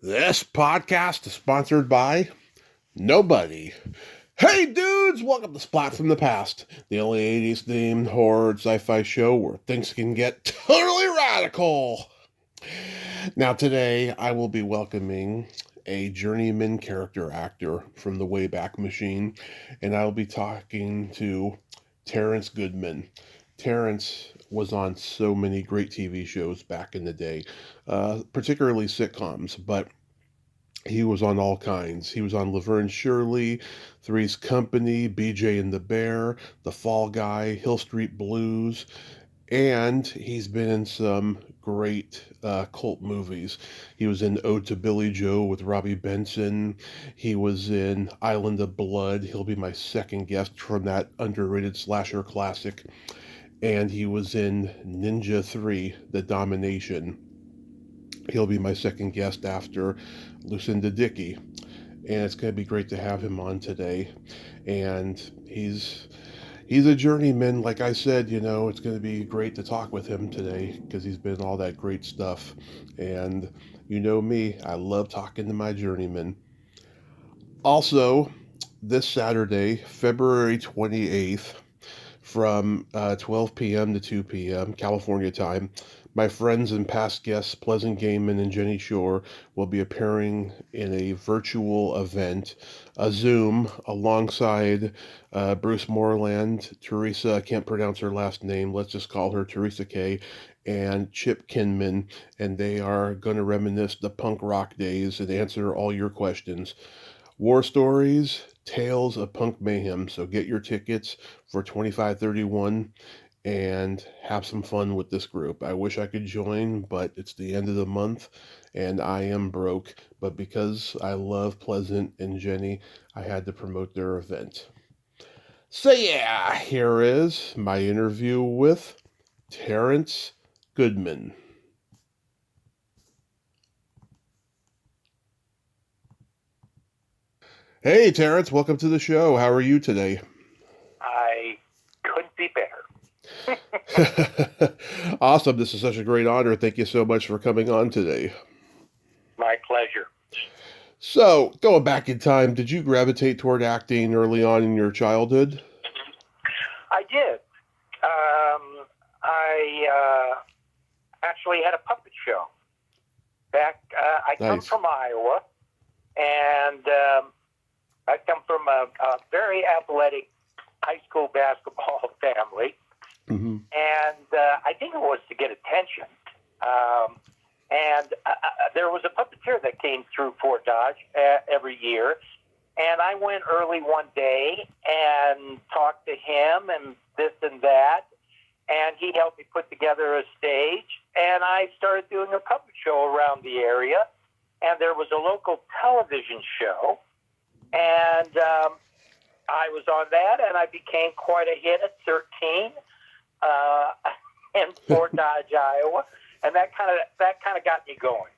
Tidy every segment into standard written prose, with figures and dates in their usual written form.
This podcast is sponsored by nobody. Hey dudes, welcome to Splat from the Past, the only 80s themed horror sci-fi show where things can get totally radical. Now today I will be welcoming a journeyman character actor from the Wayback Machine, and I will be talking to Terence Goodman. Terence was on so many great TV shows back in the day, particularly sitcoms, but he was on all kinds. He was on Laverne Shirley, Three's Company, BJ and the Bear, The Fall Guy, Hill Street Blues, and he's been in some great cult movies. He was in Ode to Billy Joe with Robbie Benson. He was in Island of Blood. He'll be my second guest from that underrated slasher classic. And he was in Ninja 3, The Domination. He'll be my second guest after Lucinda Dickey. And it's going to be great to have him on today. And he's a journeyman. Like I said, it's going to be great to talk with him today because he's been all that great stuff. And you know me, I love talking to my journeyman. Also, this Saturday, February 28th, from 12 p.m. to 2 p.m. California time, my friends and past guests Pleasant Gaiman and Jenny Shore will be appearing in a virtual event, a Zoom, alongside Bruce Moreland, Teresa, I can't pronounce her last name, let's just call her Teresa K., and Chip Kinman, and they are going to reminisce the punk rock days and answer all your questions. War stories, tales of punk mayhem. So get your tickets for $25.31 and have some fun with this group. I wish I could join, but it's the end of the month and I am broke. But because I love Pleasant and Jenny, I had to promote their event. So yeah, here is my interview with Terence Goodman. Hey, Terence, welcome to the show. How are you today? I couldn't be better. Awesome. This is such a great honor. Thank you so much for coming on today. My pleasure. So, going back in time, did you gravitate toward acting early on in your childhood? I did. I actually had a puppet show. I come Nice. from Iowa, and I come from a very athletic high school basketball family. Mm-hmm. And I think it was to get attention. And there was a puppeteer that came through Fort Dodge every year. And I went early one day and talked to him and this and that. And he helped me put together a stage. And I started doing a puppet show around the area. And there was a local television show. And I was on that, and I became quite a hit at 13 in Fort Dodge, Iowa. And that kind of got me going.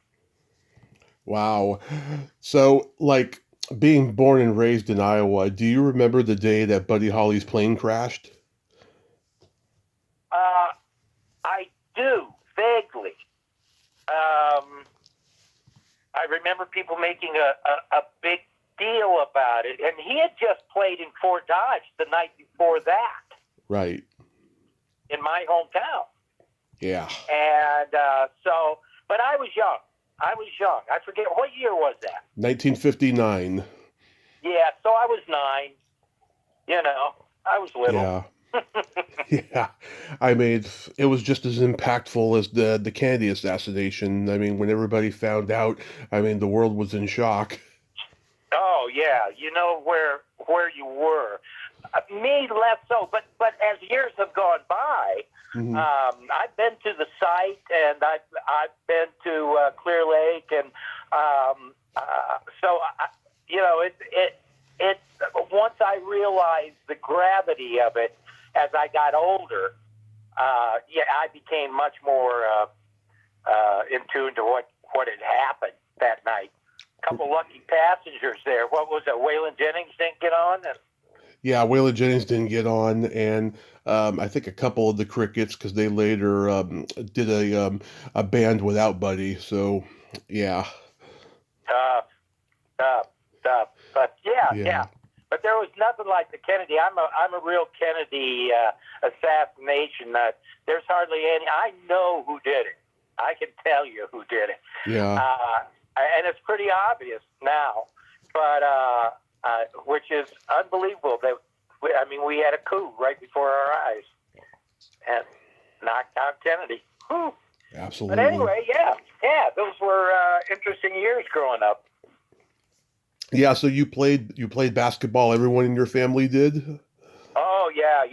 Wow. So, like, being born and raised in Iowa, do you remember the day that Buddy Holly's plane crashed? I do, vaguely. I remember people making a big deal about it. And he had just played in Fort Dodge the night before that. Right. In my hometown. Yeah. And but I was young. I forget, what year was that? 1959. Yeah, so I was 9. I was little. Yeah. Yeah. I mean, it was just as impactful as the Kennedy assassination. I mean, when everybody found out, I mean, the world was in shock. Oh, yeah. You know where you were. Me less so, but as years have gone by, Mm-hmm. I've been to the site, and I've been to Clear Lake, and so it once I realized the gravity of it as I got older, I became much more in tune to what had happened that night. A couple lucky passengers there. What was it? Waylon Jennings didn't get on. Yeah, Waylon Jennings didn't get on, and I think a couple of the Crickets, because they later did a band without Buddy. So, yeah. Yeah. But there was nothing like the Kennedy. I'm a real Kennedy assassination nut. There's hardly any. I know who did it. I can tell you who did it. Yeah. And it's pretty obvious now, but which is unbelievable. That we had a coup right before our eyes and knocked out Kennedy. Whew. Absolutely. But anyway, those were interesting years growing up. Yeah, so you played basketball. Everyone in your family did? Oh, yeah.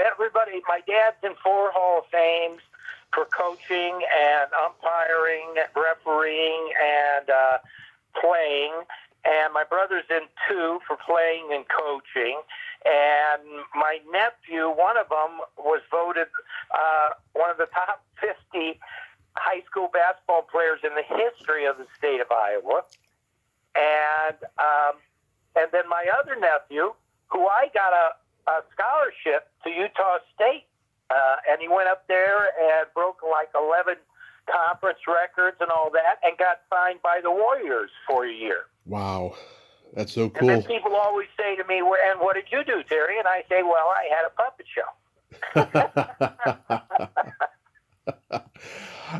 Everybody, my dad's in 4 Hall of Fames for coaching and umpiring, refereeing, and playing. And my brother's in 2 for playing and coaching. And my nephew, one of them, was voted one of the top 50 high school basketball players in the history of the state of Iowa. And then my other nephew, who I got a scholarship to Utah State, and he went up there and broke like 11 conference records and all that, and got signed by the Warriors for a year. Wow, that's so cool. And then people always say to me, "And what did you do, Terry?" And I say, "Well, I had a puppet show."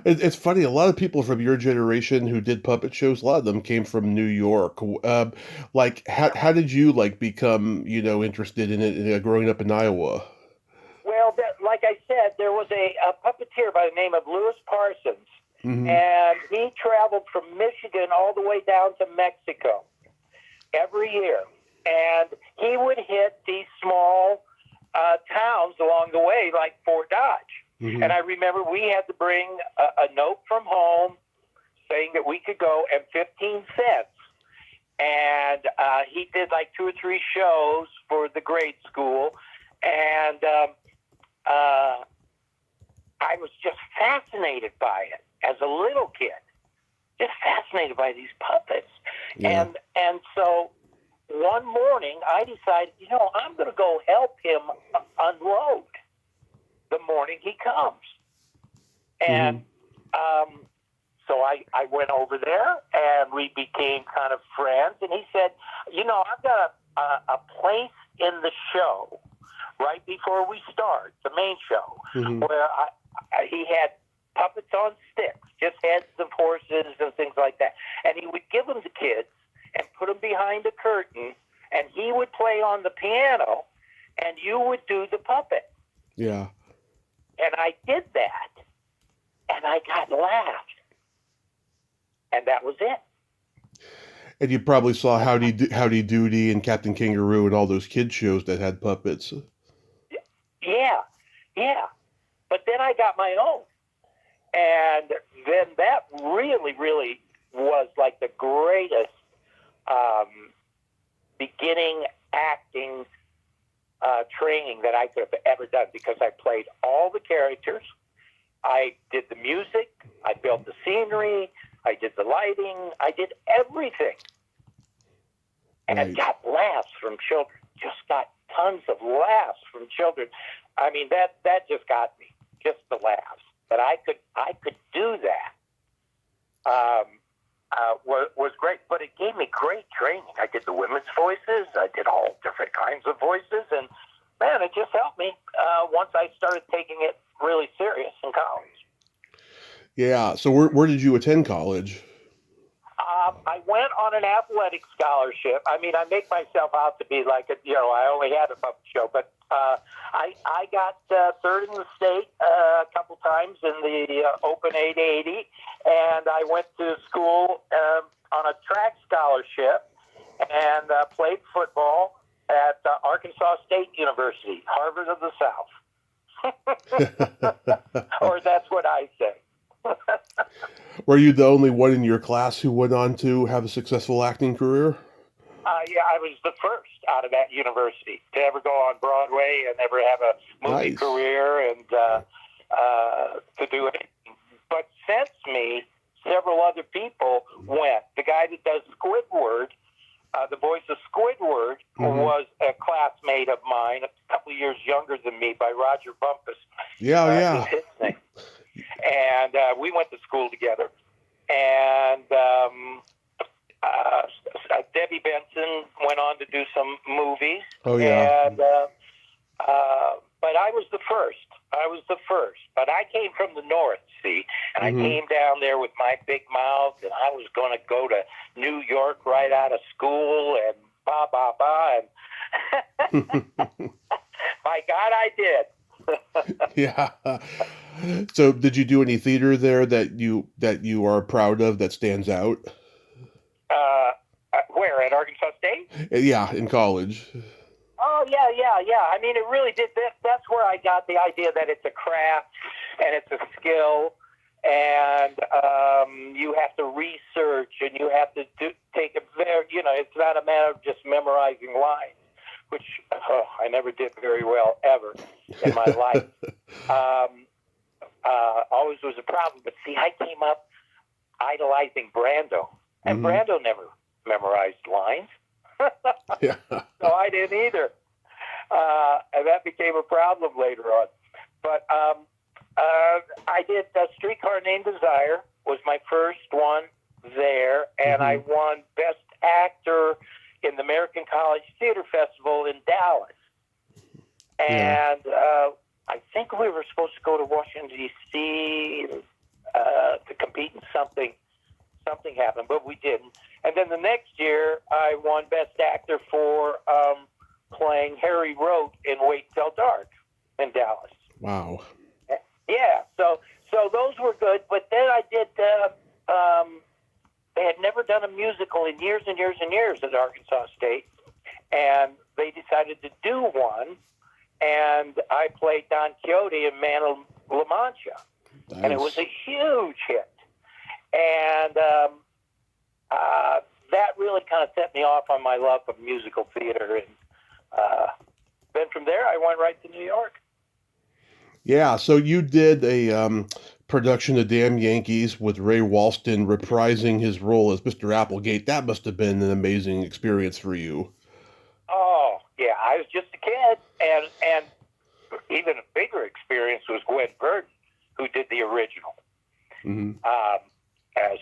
It's funny. A lot of people from your generation who did puppet shows, a lot of them came from New York. How did you become interested in it growing up in Iowa? Well, like I said, there was a puppeteer by the name of Louis Parsons, Mm-hmm. and he traveled from Michigan all the way down to Mexico every year, and he would hit these small towns along the way, like Fort Dodge. Mm-hmm. And I remember we had to bring a note from home saying that we could go and 15 cents. And he did like 2 or 3 shows for the grade school. And I was just fascinated by it as a little kid, just fascinated by these puppets. Yeah. And so one morning I decided, I'm going to go help him unload the morning he comes. And so I went over there, and we became kind of friends. And he said, I've got a place in the show right before we start, the main show, where he had puppets on sticks, just heads of horses and things like that. And he would give them to kids and put them behind a curtain, and he would play on the piano, and you would do the puppet. Yeah. And I did that, and I got laughed. And that was it. And you probably saw Howdy Doody and Captain Kangaroo and all those kids shows that had puppets. Yeah. But then I got my own. And then that really, really was like the greatest beginning acting training that I could have ever done, because I played all the characters. I did the music. I built the scenery. I did the lighting. I did everything. And I got laughs from children. Just got tons of laughs from children. I mean, that just got me, just the laughs. That I could do that was great. But it gave me great training. I did the women's voices. I did all different kinds of voices. And, man, it just helped me once I started taking it really serious in college. Yeah. So where did you attend college? I went on an athletic scholarship. I mean, I make myself out to be like I only had a puppet show, but I got third in the state a couple times in the Open 880, and I went to school on a track scholarship and played football at Arkansas State University, Harvard of the South. Or that's what I say. Were you the only one in your class who went on to have a successful acting career? Yeah, I was the first out of that university to ever go on Broadway and ever have a movie career and to do it. But since me, several other people went. The guy that does Squidward, the voice of Squidward, was a classmate of mine, a couple of years younger than me, by Roger Bumpus. Yeah. His name. And we went to school together. And Debbie Benson went on on to do some movies. Oh, yeah. And but I was the first. But I came from the north, see, and I came down there with my big mouth, and I was going to go to New York right out of school, and and by God, I did. Yeah. So did you do any theater there that you are proud of that stands out? Where, at Arkansas State? Yeah, in college. Oh, yeah. I mean, it really did. That's where I got the idea that it's a craft and it's a skill, and you have to research and you have to take a very, it's not a matter of just memorizing lines, which I never did very well ever in my life. Always was a problem. But see, I came up idolizing Brando, and Brando never memorized lines. Yeah. So I didn't either. And that became a problem later on. But I did Streetcar Named Desire was my first one there, and I won Best Actor in the American College Theater Festival in Dallas. And I think we were supposed to go to Washington, D.C. To compete in something. Something happened, but we didn't. And then the next year, I won Best Actor for playing Harry Rote in Wait Till Dark in Dallas. Wow. Yeah, so those were good. But then I did. They had never done a musical in years and years and years at Arkansas State, and they decided to do one. And I played Don Quixote in Man of La Mancha, and it was a huge hit. And that really kind of set me off on my love of musical theater. And then from there, I went right to New York. Yeah, so you did a production of Damn Yankees with Ray Walston reprising his role as Mr. Applegate. That must have been an amazing experience for you. Oh, yeah, I was just a kid. And even a bigger experience was Gwen Verdon, who did the original.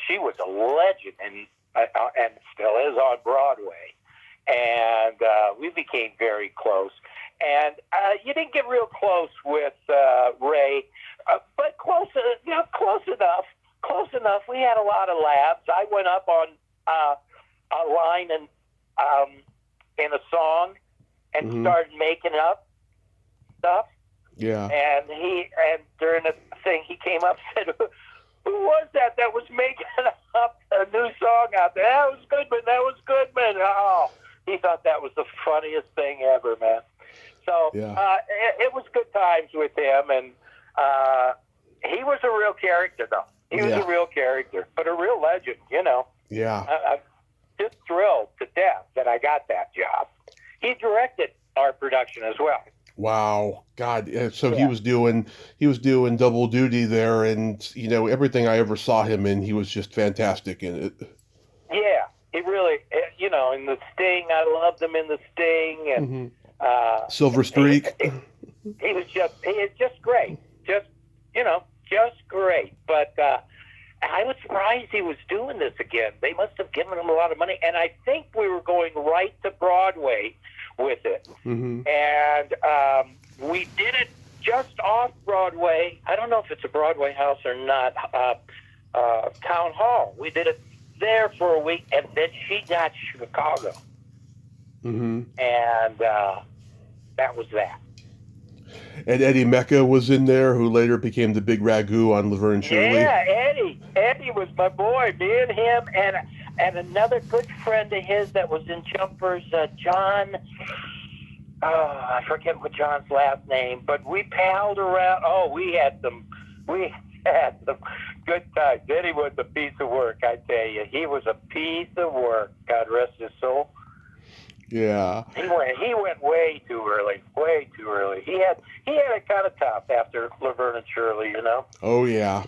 She was a legend and still is on Broadway. And we became very close. And you didn't get real close with Ray, but close enough. Close enough. We had a lot of laughs. I went up on a line and in a song and started making up stuff. Yeah. And during the thing, he came up and said, "Who was that was making up a new song out there?" That was Goodman. Oh, he thought that was the funniest thing ever, man. So it was good times with him, and he was a real character, though. He was a real character, but a real legend, Yeah. I'm just thrilled to death that I got that job. He directed our production as well. Wow. God. So he was doing double duty there, and everything I ever saw him in, he was just fantastic in it. Yeah, he really, in The Sting, I loved him in The Sting, and Silver Streak. He was just great. Just great. But I was surprised he was doing this again. They must have given him a lot of money, and I think we were going right to Broadway with it. And we did it just off Broadway. I don't know if it's a Broadway house or not. Town Hall. We did it there for a week, and then she got Chicago. And that was that. And Eddie Mecca was in there, who later became the big ragu on Laverne Shirley. Yeah, Eddie was my boy. Me and him, and another good friend of his that was in Jumpers, John. I forget what John's last name, but we palled around. Oh, we had some good times. Eddie was a piece of work, I tell you. He was a piece of work. God rest his soul. Yeah. He went way too early. Way too early. He had it kind of tough after Laverne and Shirley, Oh yeah.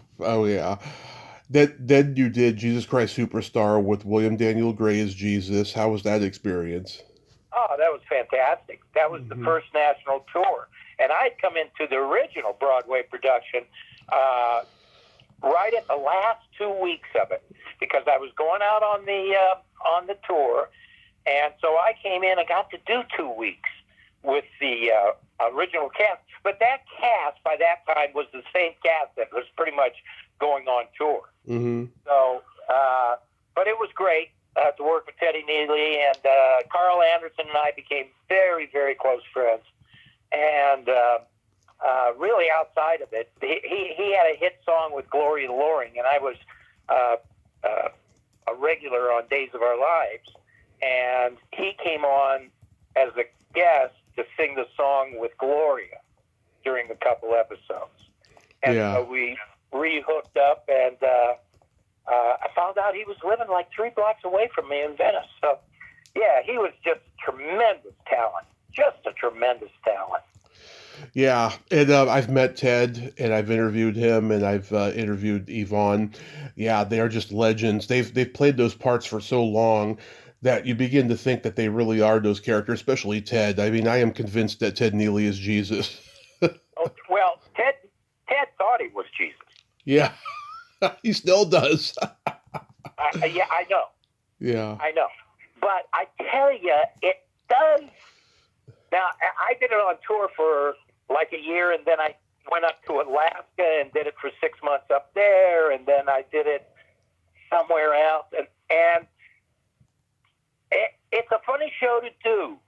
Then you did Jesus Christ Superstar with William Daniel Gray as Jesus. How was that experience? Oh, that was fantastic. That was the first national tour, and I'd come into the original Broadway production right at the last 2 weeks of it, because I was going out on the tour. And so I came in and got to do 2 weeks with the original cast. But that cast, by that time, was the same cast that was pretty much going on tour. Mm-hmm. So, but it was great to work with Teddy Neely, and Carl Anderson and I became very, very close friends. And really outside of it, he had a hit song with Gloria Loring, and I was a regular on Days of Our Lives. And he came on as a guest to sing the song with Gloria during a couple episodes. And so we re-hooked up, and I found out he was living like 3 blocks away from me in Venice. So, yeah, he was just tremendous talent. Just a tremendous talent. Yeah, and I've met Ted, and I've interviewed him, and I've interviewed Yvonne. Yeah, they are just legends. They've played those parts for so long that you begin to think that they really are those characters, especially Ted. I mean, I am convinced that Ted Neely is Jesus. Well, Ted thought he was Jesus. Yeah, he still does. Yeah, I know. Yeah. I know. But I tell you, it does. Now, I did it on tour for like a year, and then I went up to Alaska and did it for 6 months up there, and then I did it somewhere else. And it's a funny show to do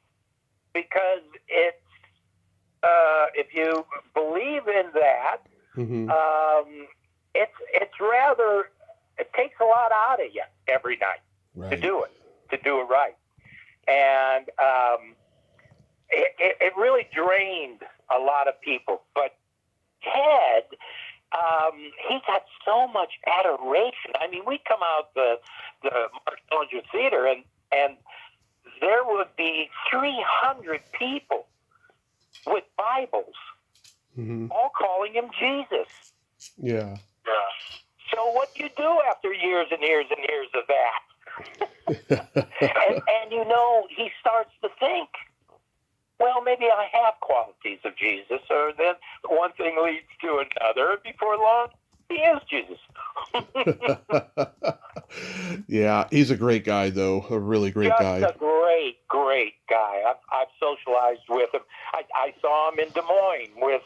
because it's, if you believe in that, Mm-hmm. it's rather, it takes a lot out of you every night to do it right. And it really drained a lot of people. But Ted, he got so much adoration. I mean, we'd come out the Mark Dillinger Theater, and there would be 300 people with Bibles, Mm-hmm. all calling him Jesus. Yeah. So what do you do after years and years and years of that? and you know, he starts to think, well, maybe I have qualities of Jesus, or then one thing leads to another. Before long, he is Jesus. Yeah, he's a great guy, though. A really great guy. Just a great guy. I've socialized with him. I saw him in Des Moines with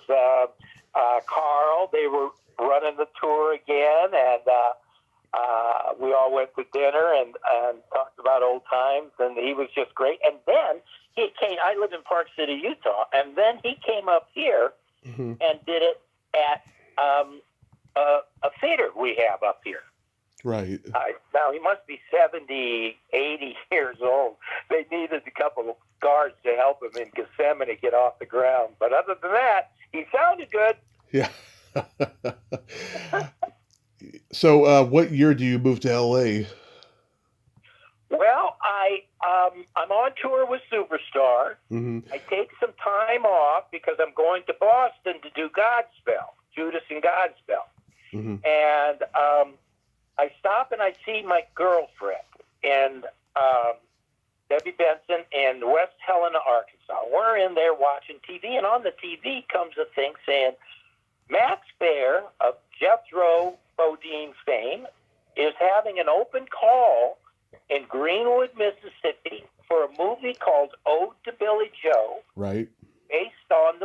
Carl. They were running the tour again, and we all went to dinner and talked about old times, and he was just great. And then he came. I live in Park City, Utah, and then he came up here Mm-hmm. and did it at a theater we have up here. Right. Now, he must be 70, 80 years old. They needed a couple of guards to help him in Gethsemane get off the ground. But other than that, he sounded good. Yeah. So, what year do you move to LA? Well, I'm on tour with Superstar. Mm-hmm. I take some time off because I'm going to Boston to do Godspell, Judas and Godspell. Mm-hmm. And I stop and I see my girlfriend and Debbie Benson in West Helena, Arkansas. We're in there watching TV, and on the TV comes a thing saying Max Baer of Jethro Bodine fame is having an open call in Greenwood, Mississippi, for a movie called Ode to Billy Joe. Right. Based on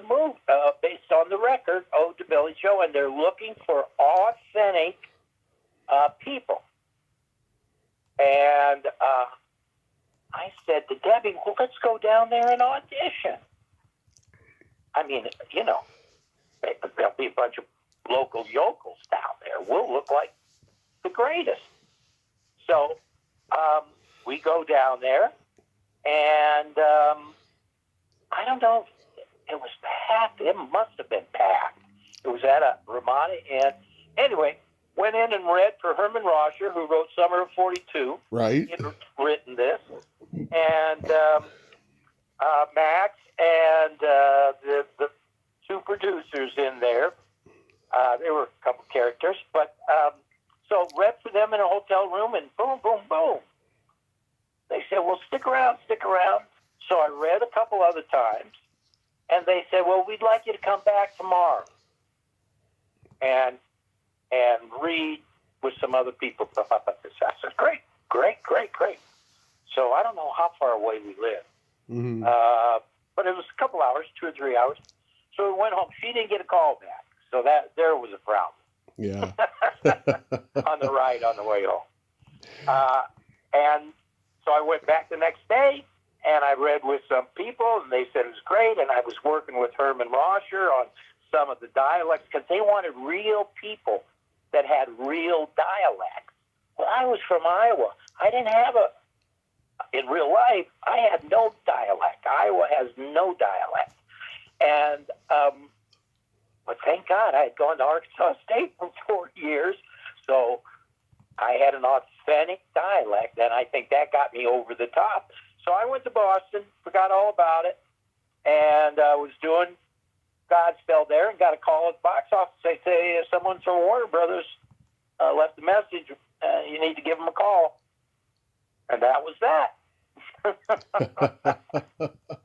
the record Ode to Billy Joe, and they're looking for authentic people. And I said to Debbie, well, let's go down there and audition. I mean, you know, there'll be a bunch of local yokels down there. We'll look like the greatest. So we go down there, and I don't know, it was packed. It must have been packed. It was at a Ramada Inn. Anyway, went in and read for Herman Rosher, who wrote Summer of 42. Right. He had written this. And Max and the two producers in there. There were a couple characters. But so read for them in a hotel room, and boom, boom, boom. They said, well, stick around, stick around. So I read a couple other times. And they said, well, we'd like you to come back tomorrow and read with some other people. I said, great. So I don't know how far away we lived. Mm-hmm. But it was a couple hours, 2 or 3 hours. So we went home. She didn't get a call back. So there was a problem. Yeah. On the ride on the way home. And so I went back the next day, and I read with some people, and they said it was great, and I was working with Herman Rosher on some of the dialects, because they wanted real people that had real dialects. Well, I was from Iowa. I didn't have in real life, I had no dialect. Iowa has no dialect. And, but thank God I had gone to Arkansas State for 4 years, so I had an authentic dialect, and I think that got me over the top. So I went to Boston, forgot all about it, and was doing Godspell there, and got a call at the box office. They say, someone from Warner Brothers left a message. You need to give them a call. And that was that. Isn't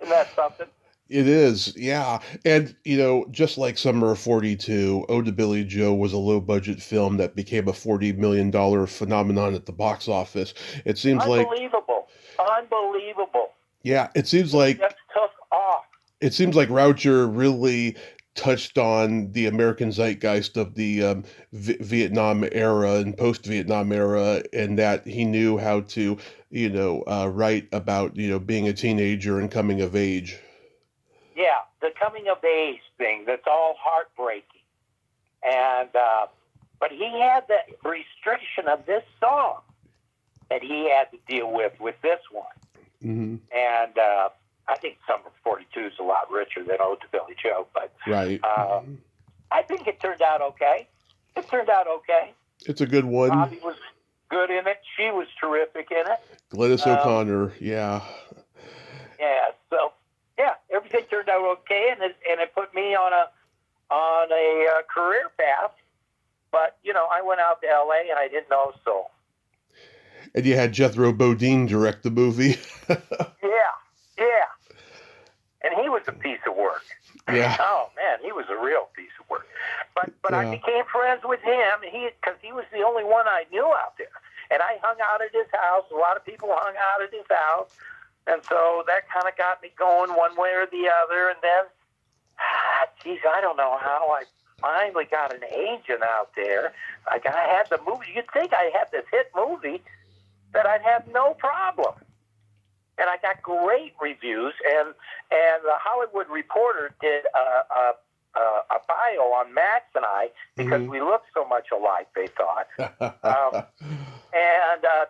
that something? It is, yeah. And, just like Summer of 42, Ode to Billy Joe was a low-budget film that became a $40 million phenomenon at the box office. It seems Unbelievable. Unbelievable. Yeah, it seems It like just took off. It seems like Raucher really touched on the American zeitgeist of the Vietnam era and post-Vietnam era, and that he knew how to, write about, being a teenager and coming of age. Yeah, the coming of age thing, that's all heartbreaking. And, but he had the restriction of this song that he had to deal with this one. Mm-hmm. And I think Summer of 42 is a lot richer than Ode to Billy Joe, but right. I think it turned out okay. It's a good one. Bobby was good in it. She was terrific in it. Glynis O'Connor, yeah. Yeah, so yeah, everything turned out okay, and it put me on a career path. But I went out to L.A. and I didn't know so. And you had Jethro Bodine direct the movie. Yeah, and he was a piece of work. Yeah. Oh man, he was a real piece of work. But yeah. I became friends with him, because he was the only one I knew out there, and I hung out at his house. A lot of people hung out at his house. And so that kind of got me going one way or the other. And then, geez, I don't know how I finally got an agent out there. Like, I had the movie. You'd think I had this hit movie that I'd have no problem. And I got great reviews. And the Hollywood Reporter did a bio on Max and I, because we looked so much alike, they thought. And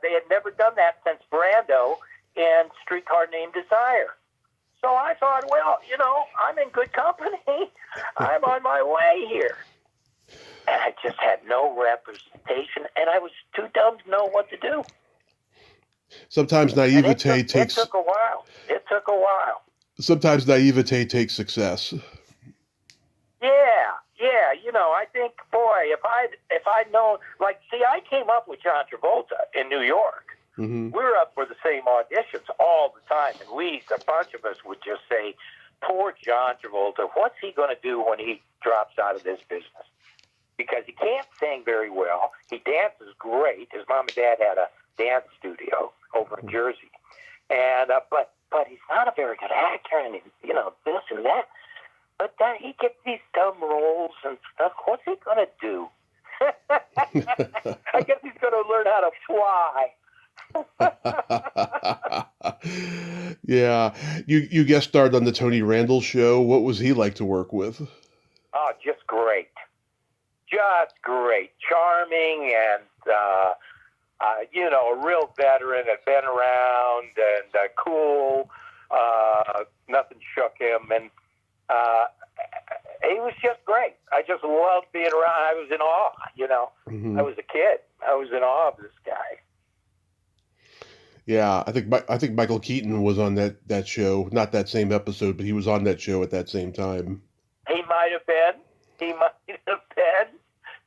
they had never done that since Brando in Streetcar Named Desire. So I thought, well, I'm in good company. I'm on my way here. And I just had no representation, and I was too dumb to know what to do. Sometimes naivete takes... It took a while. Sometimes naivete takes success. Yeah. I think, boy, if I'd known, I came up with John Travolta in New York. Mm-hmm. We were up for the same auditions all the time, and a bunch of us would just say, poor John Travolta, what's he going to do when he drops out of this business? Because he can't sing very well. He dances great. His mom and dad had a dance studio over in Jersey. And but he's not a very good actor, and this and that. But then he gets these dumb roles and stuff. What's he going to do? I guess he's going to learn how to fly. Yeah. You guest starred on the Tony Randall Show. What was he like to work with? Oh, just great. Charming, and a real veteran, had been around, and cool. Nothing shook him, and he was just great. I just loved being around. I was in awe. Mm-hmm. I was a kid. I was in awe of this guy. Yeah, I think Michael Keaton was on that show. Not that same episode, but he was on that show at that same time. He might have been.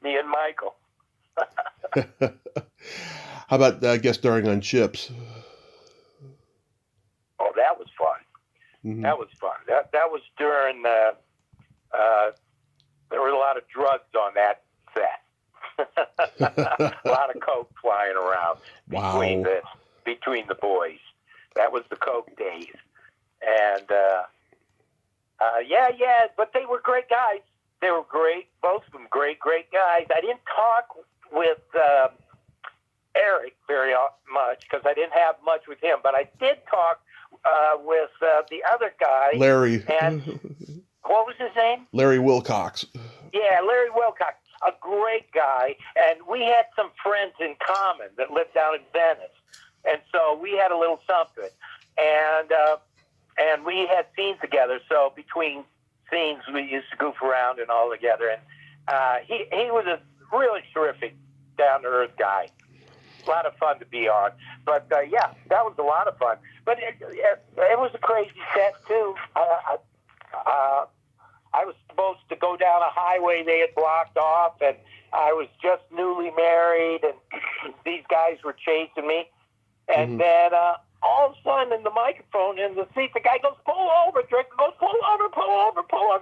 Me and Michael. How about guest starring on Chips? Oh, that was fun. Mm-hmm. That was fun. That was during there were a lot of drugs on that set. A lot of coke flying around between the boys. That was the Coke days. And, but they were great guys. They were great, both of them great guys. I didn't talk with Eric very much because I didn't have much with him, but I did talk with the other guy. Larry. And what was his name? Larry Wilcox. Yeah, Larry Wilcox, a great guy. And we had some friends in common that lived down in Venice. And so we had a little something. And we had scenes together. So between scenes, we used to goof around and all together. And he was a really terrific, down-to-earth guy. A lot of fun to be on. But, that was a lot of fun. But it was a crazy set, too. I was supposed to go down a highway they had blocked off, and I was just newly married, and these guys were chasing me. And then all of a sudden, in the microphone, in the seat, the guy goes, pull over, Drake goes, pull over.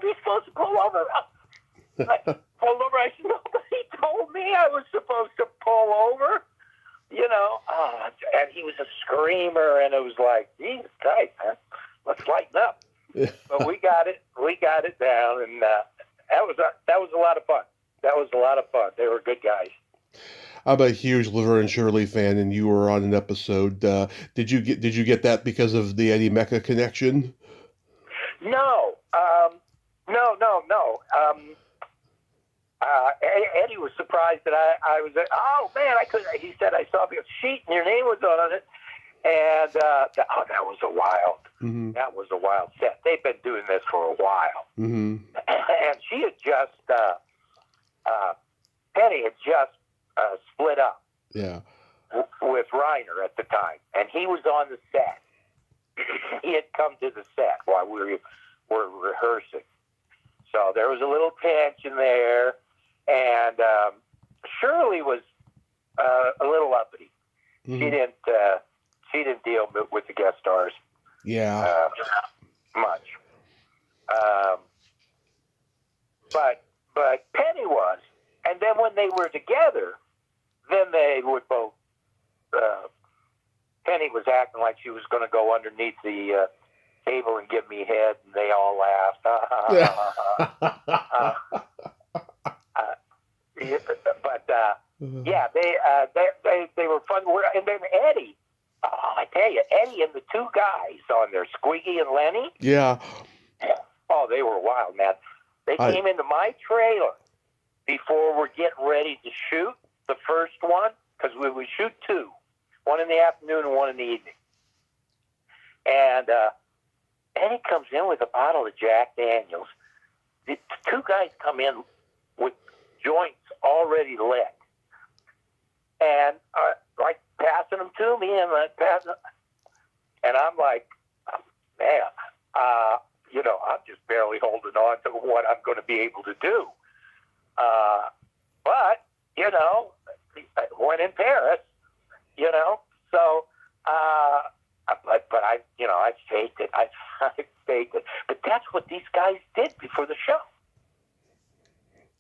You're supposed to pull over. I pulled over. I said, nobody told me I was supposed to pull over. And he was a screamer, and it was like, Jesus Christ, man, let's lighten up. But we got it down, and that was a lot of fun. That was a lot of fun. They were good guys. I'm a huge Laverne Shirley fan, and you were on an episode. Did you get that because of the Eddie Mecca connection? No. Eddie was surprised that I was. Oh man, I could. He said I saw your sheet and your name was on it, and that was a wild. Mm-hmm. That was a wild set. They've been doing this for a while, mm-hmm. And she had just Penny had just split up. Yeah. With Reiner at the time, and he was on the set. He had come to the set while we were rehearsing. So there was a little tension there, and Shirley was a little uppity. Mm-hmm. She didn't deal with the guest stars. Yeah. Much. But Penny was, and then when they were together, then they would both. Penny was acting like she was going to go underneath the table and give me head, and they all laughed. They were fun. And then Eddie, I tell you, Eddie and the two guys on there, Squiggy and Lenny. Yeah. Oh, they were wild, man. They came into my trailer before we're getting ready to shoot the first one, because we would shoot two, one in the afternoon and one in the evening. And Eddie comes in with a bottle of Jack Daniels. The two guys come in with joints already lit, and like passing them to me, and I'm like, man, I'm just barely holding on to what I'm going to be able to do. But when in Paris, so, but I faked it. I faked it. But that's what these guys did before the show.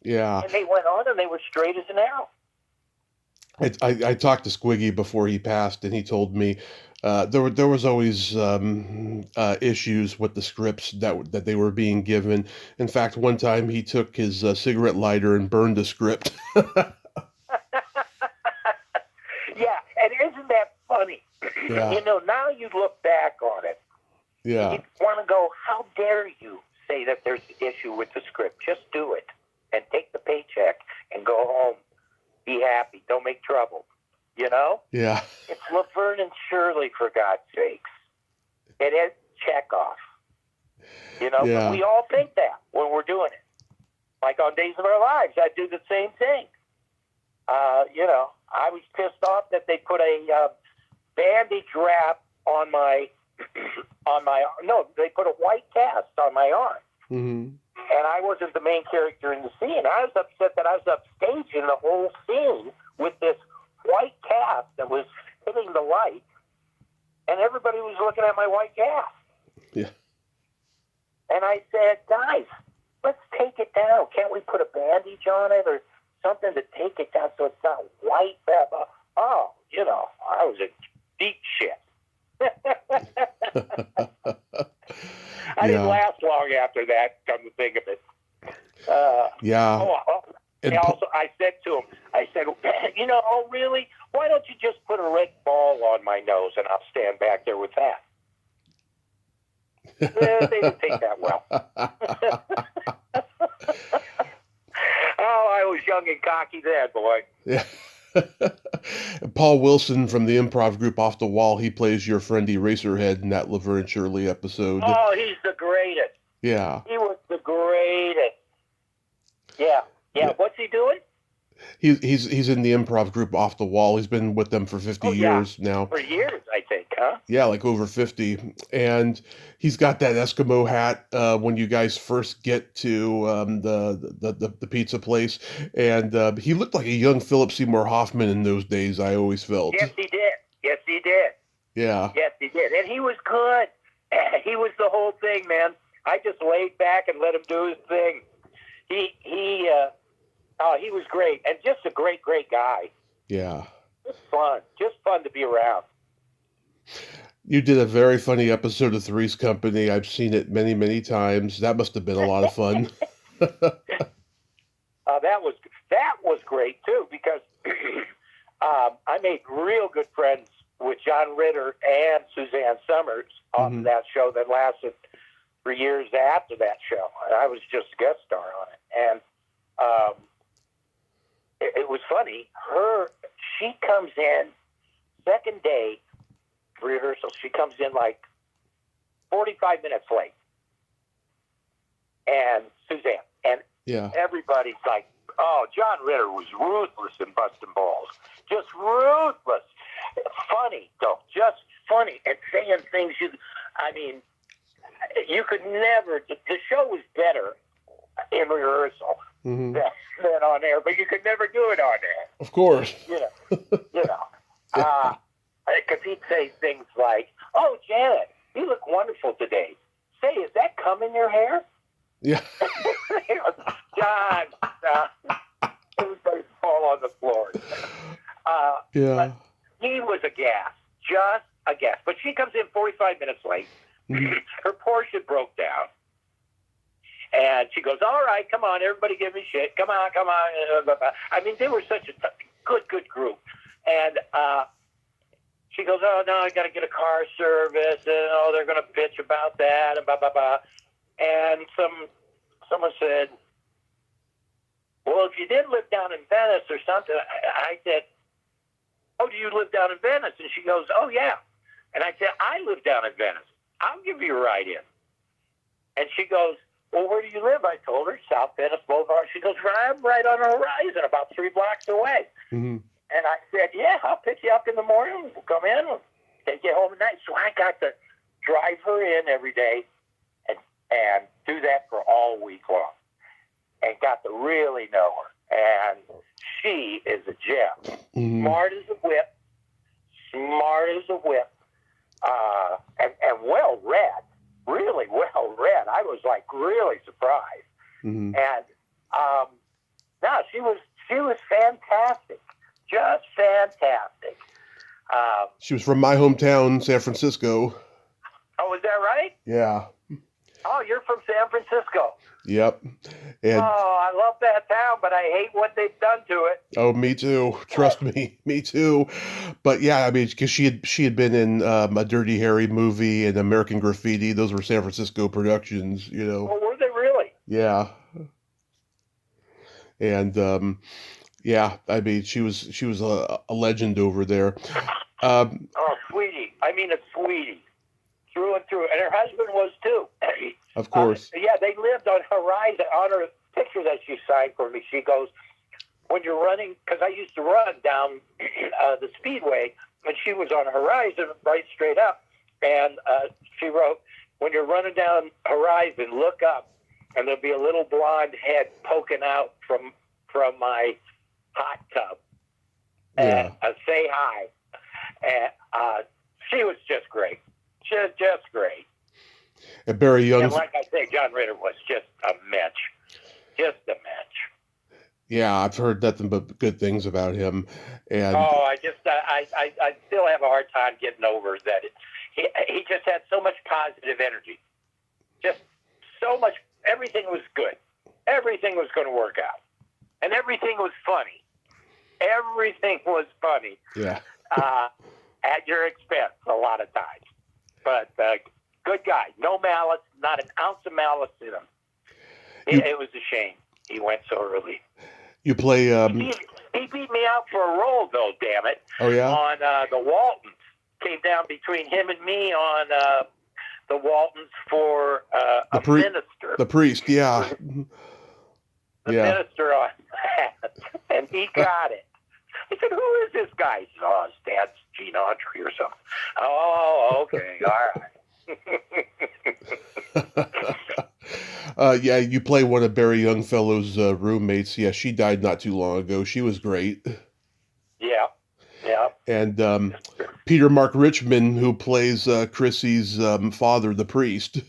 Yeah. And they went on and they were straight as an arrow. I talked to Squiggy before he passed, and he told me there was always issues with the scripts that they were being given. In fact, one time he took his cigarette lighter and burned a script. Yeah, and isn't that funny? Yeah. Now you look back on it. Yeah. You want to go, how dare you say that there's an issue with the script? Just do it and take the paycheck and go home. Be happy. Don't make trouble. Yeah. It's Laverne and Shirley, for God's sakes. It is Chekhov. Yeah. But we all think that when we're doing it. Like on Days of Our Lives, I do the same thing. I was pissed off that they put a bandage wrap on my they put a white cast on my arm. Mm-hmm. And I wasn't the main character in the scene. I was upset that I was upstaging the whole scene with this white cast that was hitting the light, and everybody was looking at my white cast. Yeah. And I said, guys, let's take it down. Can't we put a bandage on it or something to take it down so it's not white? I was in deep shit. I didn't Yeah. last long after that, come to think of it. Yeah. And And also, I said to him, oh, really? Why don't you just put a red ball on my nose and I'll stand back there with that? They didn't take that well. Oh, I was young and cocky then, boy. Yeah. Paul Wilson from the improv group Off the Wall, he plays your friend Eraserhead in that Laverne Shirley episode. Oh, he's the greatest. Yeah. He was the greatest. Yeah. Yeah. What's he doing? He's in the improv group Off the Wall. He's been with them for 50 years now. For years, I think, huh? Yeah, like over 50. And he's got that Eskimo hat when you guys first get to the pizza place. And he looked like a young Philip Seymour Hoffman in those days, I always felt. Yes, he did. Yes, he did. Yeah. Yes, he did. And he was good. He was the whole thing, man. I just laid back and let him do his thing. He was great. And just a great, great guy. Yeah. Just fun to be around. You did a very funny episode of Three's Company. I've seen it many, many times. That must have been a lot of fun. That was great too, because I made real good friends with John Ritter and Suzanne Summers on that show that lasted for years after that show. I was just a guest star on it, and it was funny. She comes in second day rehearsal. She comes in like 45 minutes late, and Suzanne and everybody's like, "Oh, John Ritter was ruthless in busting balls, just ruthless, funny though, just funny, and saying things you could never." The show was better in rehearsal than on air, but you could never do it on air. Of course. Because he'd say things like, "Oh, Janet, you look wonderful today. Say, is that cum in your hair?" Yeah. John, everybody fall on the floor. Yeah. He was a gas, just a gas. But she comes in 45 minutes late. Her Porsche broke down. And she goes, "All right, come on, everybody give me shit. Come on. I mean, they were such a good group. And she goes, "Oh, no, I got to get a car service. And, oh, they're going to bitch about that, and blah, blah, blah." And someone said, "Well, if you did live down in Venice or something," I said, "Oh, do you live down in Venice?" And she goes, "Oh, yeah." And I said, "I live down in Venice. I'll give you a ride in." And she goes, "Well, where do you live?" I told her, South Venice Boulevard. She goes, "I'm right on the horizon, about 3 blocks away." And I said, "Yeah, I'll pick you up in the morning. We'll come in. We'll take you home at night." So I got to drive her in every day and do that for all week long, and got to really know her. And she is a gem. Smart as a whip, and well-read, really well-read. I was like really surprised. And no, she was fantastic, just fantastic. She was from my hometown, San Francisco. Oh, is that right? Yeah. Oh, you're from San Francisco. Yep. And I love that town, but I hate what they've done to it. oh, me too. Trust me, me too. But yeah, I mean, because she had been in a Dirty Harry movie and American Graffiti. Those were San Francisco productions, you know. Oh, were they really? Yeah. And yeah, I mean, she was a legend over there. Oh, sweetie. I mean, a sweetie. Through and through. And her husband was too. Of course. Yeah, they lived on Horizon. On her picture that she signed for me, she goes, "When you're running," because I used to run down the Speedway, and she was on Horizon right straight up. And she wrote, "When you're running down Horizon, look up, and there'll be a little blonde head poking out from my hot tub. And say hi." And she was just great. Just great. And Barry Young. And like I say, John Ritter was just a match. Just a match. Yeah, I've heard nothing but good things about him. And I still have a hard time getting over that he just had so much positive energy. Just so much. Everything was good. Everything was going to work out. And everything was funny. Everything was funny. Yeah. At your expense a lot of times. But good guy. No malice. Not an ounce of malice in him. It was a shame he went so early. You play... He beat me out for a role, though, damn it. Oh, yeah? On the Waltons. Came down between him and me on the Waltons for a minister. The priest, yeah. The minister on that. And he got it. I said, who is this guy? He said, oh, his dad's Gene Autry or something. Oh, okay, all right. Yeah, you play one of Barry Youngfellow's roommates. Yeah, she died not too long ago. She was great. Yeah. And Peter Mark Richmond, who plays Chrissy's father, the priest.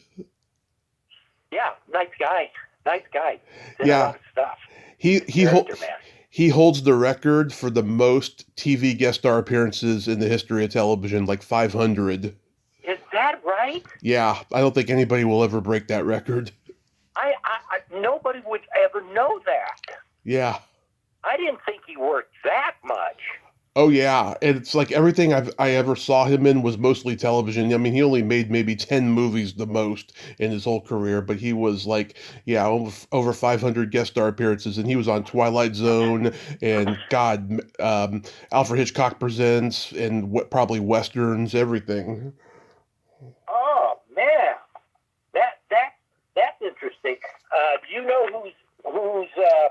Yeah, nice guy. Did a lot of stuff. He holds the record for the most TV guest star appearances in the history of television, like 500. Is that right? Yeah, I don't think anybody will ever break that record. I nobody would ever know that. Yeah. I didn't think he worked that much. Oh, yeah. And it's like everything I ever saw him in was mostly television. I mean, he only made maybe 10 movies the most in his whole career, but he was like, yeah, over 500 guest star appearances. And he was on Twilight Zone and Alfred Hitchcock Presents and probably Westerns, everything. Oh, man. That's interesting. Do you know who's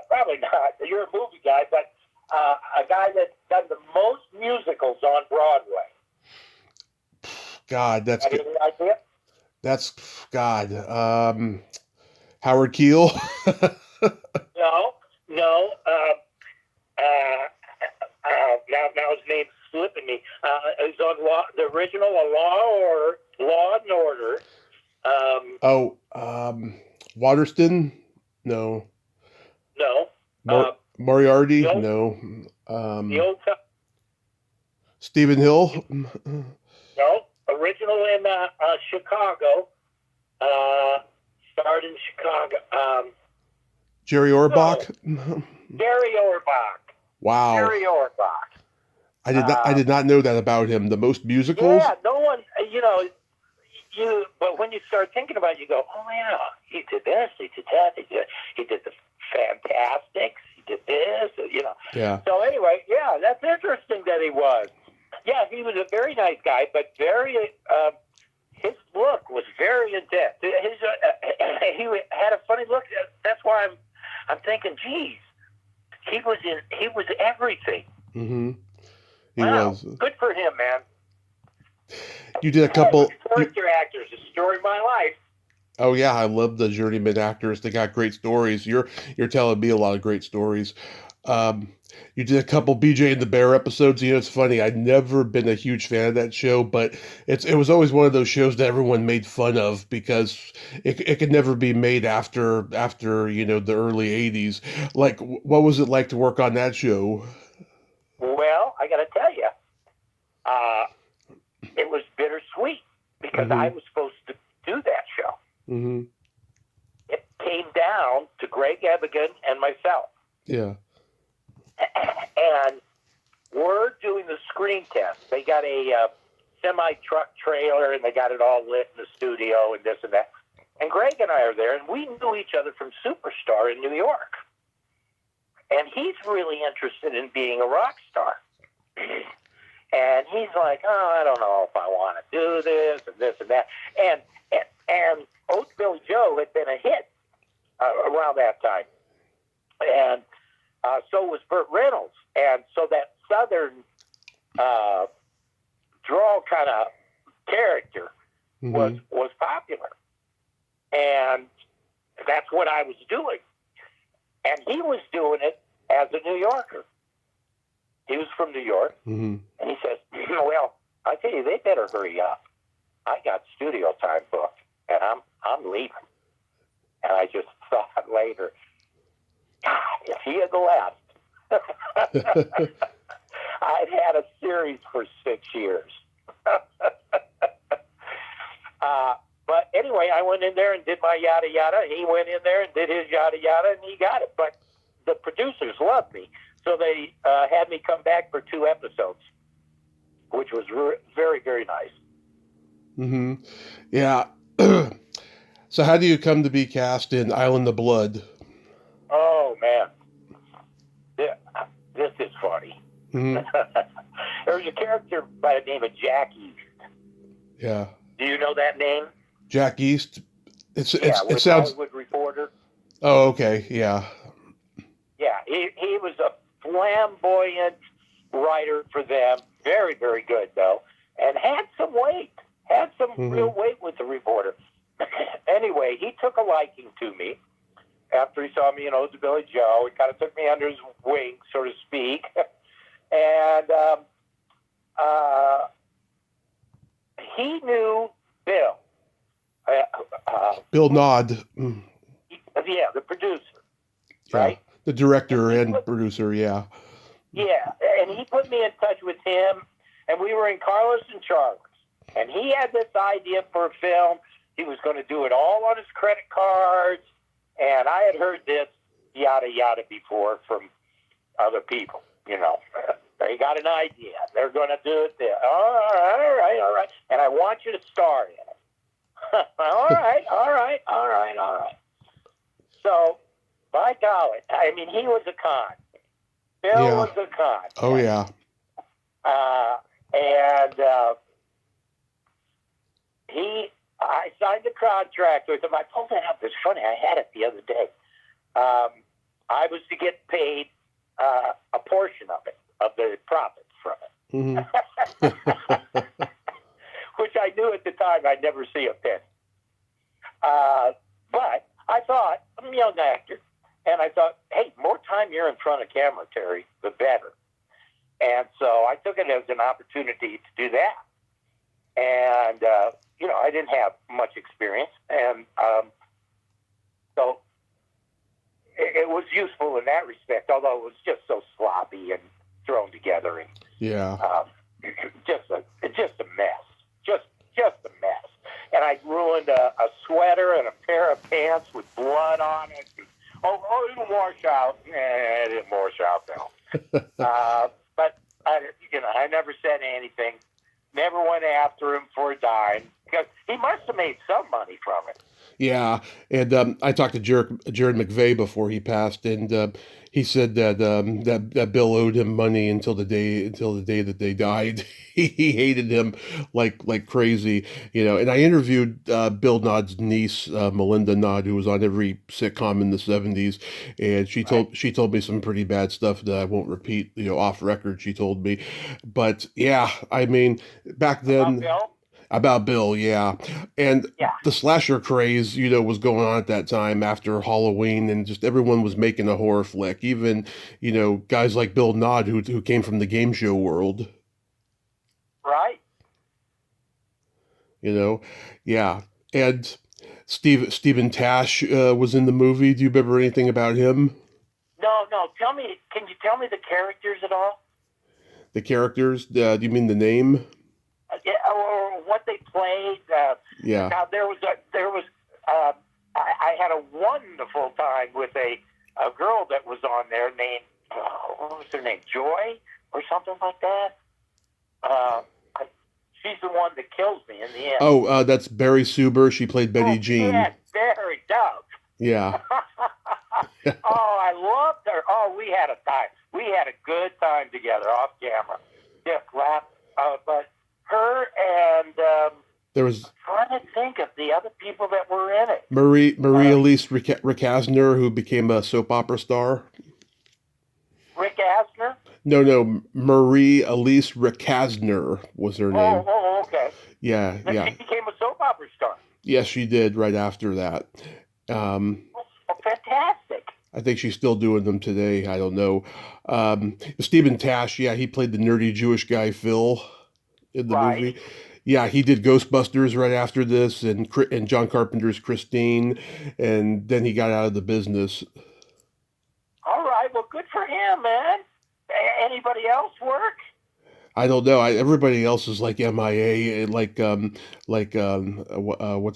probably not, you're a movie guy, but a guy that's done the most musicals on Broadway? God, that's good. Any idea? That's God. Howard Keel. No. Now his name's slipping me. He's on the original Law and Order. Waterston? No. Moriarty? No. The old time. Stephen Hill? No. Original in Chicago. Starred in Chicago. Jerry Orbach? No. Jerry Orbach. Wow. Jerry Orbach. I did not know that about him. The most musicals? Yeah, no one, but when you start thinking about it, you go, oh, yeah, he did this, he did that, he did the Fantastics, he did this, Yeah. So anyway, yeah, that's interesting that he was. Yeah, he was a very nice guy, but very, his look was very intense. He had a funny look. That's why I'm thinking, geez, he was everything. Mm-hmm. He wow, was. Good for him, man. You did a couple. Character actors, the story of my life. Oh yeah, I love the journeyman actors. They got great stories. You're telling me a lot of great stories. You did a couple BJ and the Bear episodes. It's funny. I'd never been a huge fan of that show, but it was always one of those shows that everyone made fun of because it could never be made after the early '80s. Like, what was it like to work on that show? Well, I got to tell you, it was bittersweet because Mm-hmm. I was supposed to do that show. Mm-hmm. It came down to Greg Evigan and myself. Yeah. And we're doing the screen test. They got a semi-truck trailer, and they got it all lit in the studio and this and that. And Greg and I are there, and we knew each other from Superstar in New York. And he's really interested in being a rock star. And he's like, oh, I don't know if I want to do this and that. And Oates Billy Joe had been a hit around that time. And so was Burt Reynolds. And so that Southern drawl kind of character Mm-hmm. was popular. And that's what I was doing. And he was doing it as a New Yorker. He was from New York. Mm-hmm. And he says, well, I tell you, they better hurry up. I got studio time booked, and I'm leaving. And I just thought later, God, if he had left, I'd had a series for 6 years. anyway, I went in there and did my yada yada. He went in there and did his yada yada, and he got it. But the producers loved me, so they had me come back for 2 episodes, which was very, very nice. Mm-hmm. Yeah. So how do you come to be cast in Island of Blood? Oh, man. This is funny. Mm-hmm. There was a character by the name of Jack East. Yeah. Do you know that name? Jack East. It sounds. Hollywood Reporter. Oh, okay. Yeah. Yeah, he was a flamboyant writer for them. Very, very good, though. And had some weight. Had some real weight with the reporter. Anyway, he took a liking to me after he saw me in Ode to Billy Joe. He kind of took me under his wing, so to speak. And he knew Bill. Bill Nod. Yeah, the producer. Yeah. Right? The director and producer, yeah. Yeah, and he put me in touch with him, and we were in Carlos and Charlie's. And he had this idea for a film. He was going to do it all on his credit cards. And I had heard this yada yada before from other people, you know. They got an idea. They're going to do it there. All right. And I want you to star in it. all right. So, by golly, I mean, he was a con. Bill was a con. Oh, yeah. I signed a contract with him. I pulled it up. It's funny. I had it the other day. I was to get paid a portion of it, of the profits from it. Mm-hmm. Which I knew at the time I'd never see a penny. But I thought, I'm a young actor, and I thought, hey, more time you're in front of camera, Terry, the better. And so I took it as an opportunity to do that. And, you know, I didn't have much experience. And so it was useful in that respect, although it was just so sloppy and thrown together. And, just a mess. Just a mess. And I ruined a sweater and a pair of pants with blood on it. And, it didn't wash out. It didn't wash out, though. But, I never said anything. Never went after him for a dime. Because he must have made some money from it. Yeah, and I talked to Jared McVeigh before he passed, and he said that Bill owed him money until the day that they died. He hated him like crazy, you know. And I interviewed Bill Nod's niece, Melinda Nod, who was on every sitcom in the '70s, and she told me some pretty bad stuff that I won't repeat, you know, off record. She told me, but yeah, I mean, back then. About Bill, yeah. And the slasher craze, you know, was going on at that time after Halloween, and just everyone was making a horror flick. Even, you know, guys like Bill Nod, who came from the game show world. Right. You know, yeah. And Stephen Tash was in the movie. Do you remember anything about him? No. Can you tell me the characters at all? The characters? Do you mean the name? Or what they played. Yeah. Now I had a wonderful time with a girl that was on there named what was her name, Joy or something like that. She's the one that kills me in the end. Oh, that's Barry Suber. She played Betty Jean. Yeah, Barry Doug. Yeah. I loved her. Oh, we had a time. We had a good time together off camera. Just laughed. But her and there was. I'm trying to think of the other people that were in it. Marie Elise Ricasner, who became a soap opera star. Rick Asner? No, Marie Elise Ricasner was her name. Oh, okay. Yeah. She became a soap opera star. Yes, she did right after that. Fantastic. I think she's still doing them today. I don't know. Stephen Tash, he played the nerdy Jewish guy Phil in the movie. Yeah, he did Ghostbusters right after this, and John Carpenter's Christine, and then he got out of the business. All right, well, good for him, man. Anybody else work? I don't know. Everybody else is like MIA, what's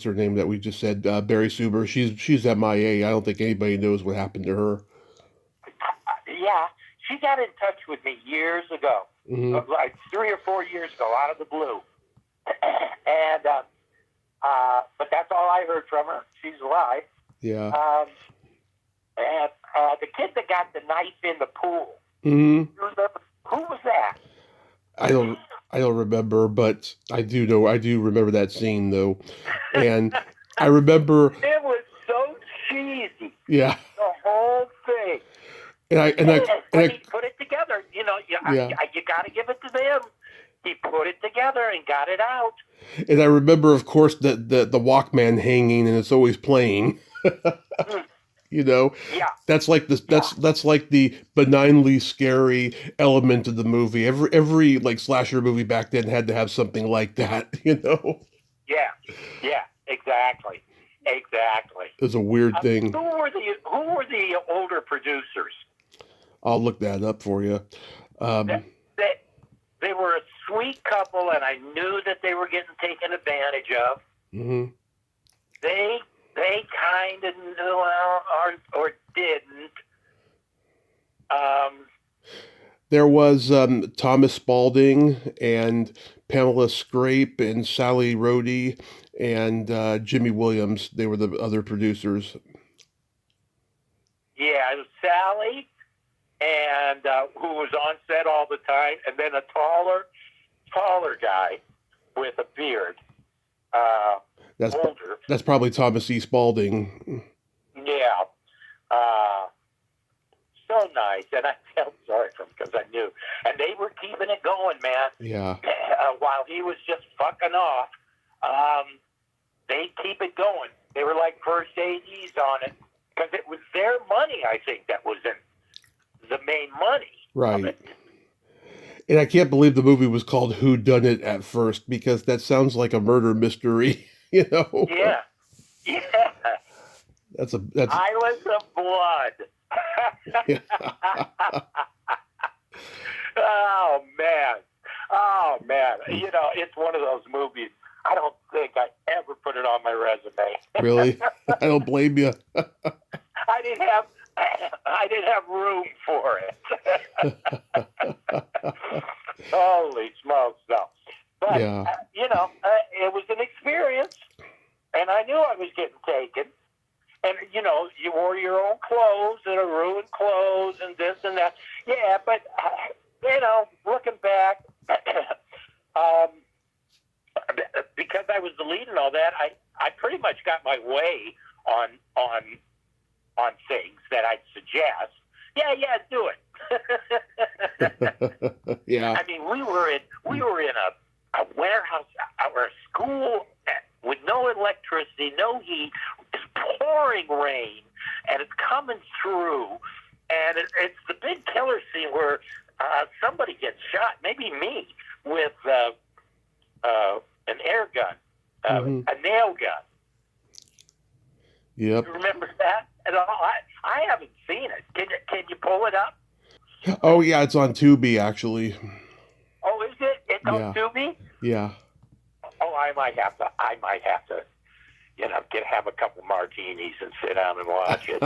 her name that we just said, Barry Suber. She's MIA. I don't think anybody knows what happened to her. Yeah, she got in touch with me years ago, Mm-hmm. like 3 or 4 years ago, out of the blue. And but that's all I heard from her. She's alive. Yeah. And the kid that got the knife in the pool. Mm-hmm. Who was that? I don't remember, but I do know. I do remember that scene though, and I remember. It was so cheesy. Yeah. The whole thing. And He put it together. You know, you yeah. got to give it to them. He put it together and got it out. And I remember, of course, the Walkman hanging, and it's always playing. You know, Yeah. That's like that's like the benignly scary element of the movie. Every like slasher movie back then had to have something like that. You know. Yeah, exactly. It was a weird thing. Who were the older producers? I'll look that up for you. They were a sweet couple, and I knew that they were getting taken advantage of. Mm-hmm. They kind of knew or didn't. There was Thomas Spalding and Pamela Scrape and Sally Rohde and Jimmy Williams. They were the other producers. Yeah, it was Sally, and who was on set all the time, and then a taller guy with a beard. Older. That's probably Thomas E. Spalding. Yeah. So nice, and I felt sorry for him because I knew. And they were keeping it going, man. Yeah. While he was just fucking off, they keep it going. They were like first ADs on it because it was their money, I think, that was in the main money. Right. And I can't believe the movie was called Who Done It at first, because that sounds like a murder mystery, you know? Yeah. That's Islands of Blood. Yeah. Oh man. You know, it's one of those movies. I don't think I ever put it on my resume. Really? I don't blame you. I didn't have room for it. Holy smokes, no. But Yeah. it was an experience, and I knew I was getting taken. And, you know, you wore your own clothes and ruined clothes and this and that. Yeah, but, looking back, because I was the lead and all that, I pretty much got my way on things that I'd suggest. Yeah, do it. Yeah. I mean, we were in a warehouse or a school with no electricity, no heat. It's pouring rain, and it's coming through, and it's the big killer scene where somebody gets shot, maybe me, with an air gun, a nail gun. Yep. You remember that at all? I haven't seen it. Can you pull it up? Oh yeah, it's on Tubi actually. Oh, is it? It's on Tubi? Yeah. Oh, I might have to, have a couple martinis and sit down and watch it.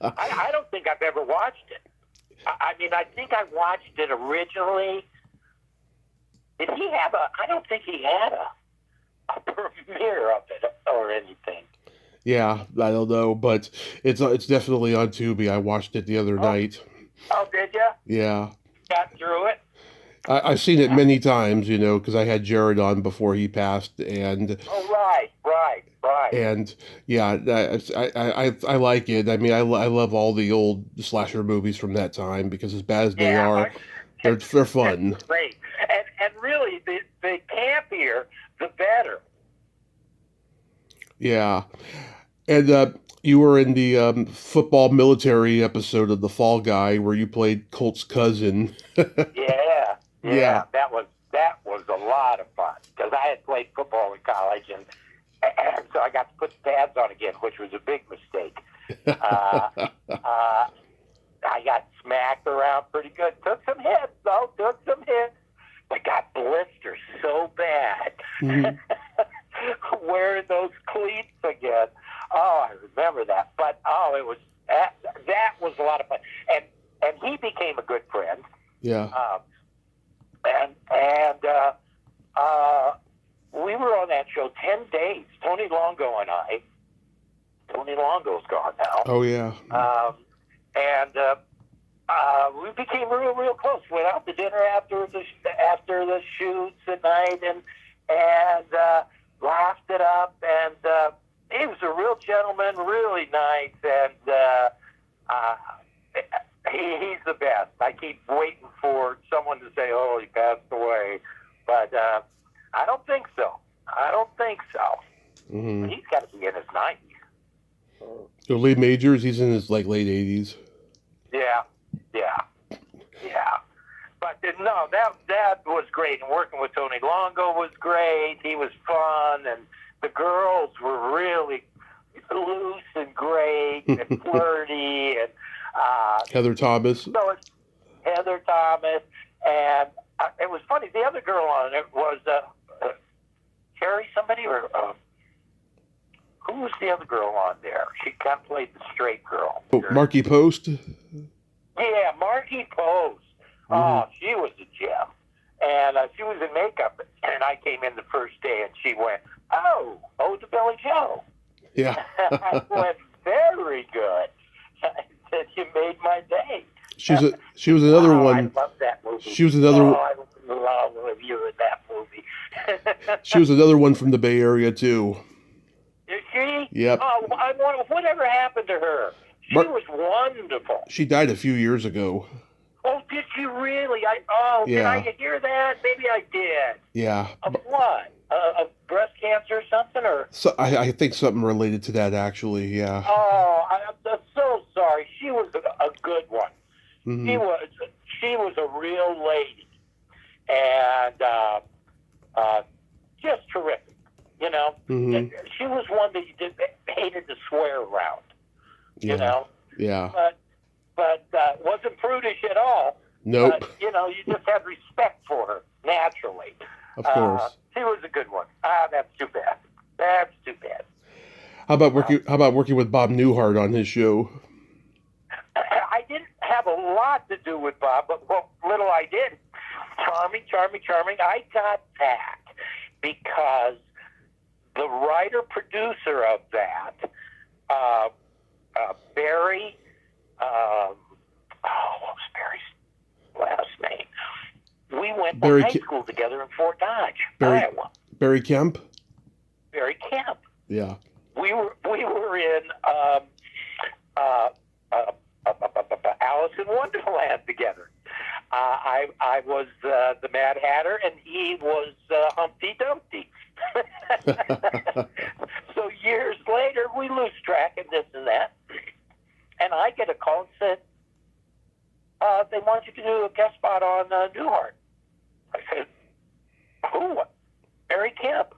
I don't think I've ever watched it. I mean, I think I watched it originally. Did he have I don't think he had a premiere of it or anything. Yeah, I don't know, but it's definitely on Tubi. I watched it the other night. Oh, did you? Yeah. Got through it? I've seen it many times, because I had Jared on before he passed, and right. And yeah, I like it. I mean, I love all the old slasher movies from that time because as bad as they are, they're fun. Great, and really, the campier, the better. Yeah, and you were in the football military episode of The Fall Guy where you played Colt's cousin. Yeah, that was a lot of fun because I had played football in college, and so I got to put the pads on again, which was a big mistake. I got smacked around pretty good. Took some hits, though. But got blisters so bad. Wearing those cleats again. Oh, I remember that. But it was that was a lot of fun. And he became a good friend. Yeah. We were on that show 10 days. Tony Longo and I. Tony Longo's gone now. Oh yeah. We became real close. Went out to dinner after the shoots at night and laughed it up. And he was a real gentleman, really nice, and he's the best. I keep waiting for someone to say, "Oh, he passed away," but I don't think so. Mm-hmm. He's got to be in his 90s. So Lee Majors, he's in his late 80s. Yeah. But no, that was great. And working with Tony Longo was great. He was fun, and the girls were really loose and great and flirty. And Heather Thomas. So it's Heather Thomas, and it was funny. The other girl on it was Carrie somebody or. Who was the other girl on there? She kind of played the straight girl. Oh, Marky Post? Yeah, Marky Post. Mm-hmm. Oh, she was a gem. And she was in makeup, and I came in the first day, and she went, "Oh, to Billy Joe." Yeah. I went, "Very good." I said, "You made my day." She was another one. I love that movie. She was another. I love you in that movie. She was another one from the Bay Area too. Is she? Yep. Oh, whatever happened to her? She was wonderful. She died a few years ago. Oh, did she really? Did Yeah. I hear that? Maybe I did. Yeah. Of what? Of breast cancer or something? Or? So I think something related to that actually. Yeah. Oh, I'm so sorry. She was a good one. Mm-hmm. She was a real lady, and just terrific. You know, Mm-hmm. she was one that you hated to swear around. Yeah. You know. Yeah. But wasn't prudish at all. Nope. You just had respect for her naturally. Of course. She was a good one. That's too bad. How about working with Bob Newhart on his show? I didn't have a lot to do with Bob, but what little I did, charming. I got that because the writer-producer of that, Barry, what was Barry's last name? We went to high school together in Fort Dodge, Iowa. Barry Kemp? Barry Kemp. Yeah. We were in Alice in Wonderland together. I was the Mad Hatter, and he was Humpty Dumpty. So years later, we lose track and this and that. And I get a call and said, they want you to do a guest spot on Newhart. I said, who? Barry Kemp.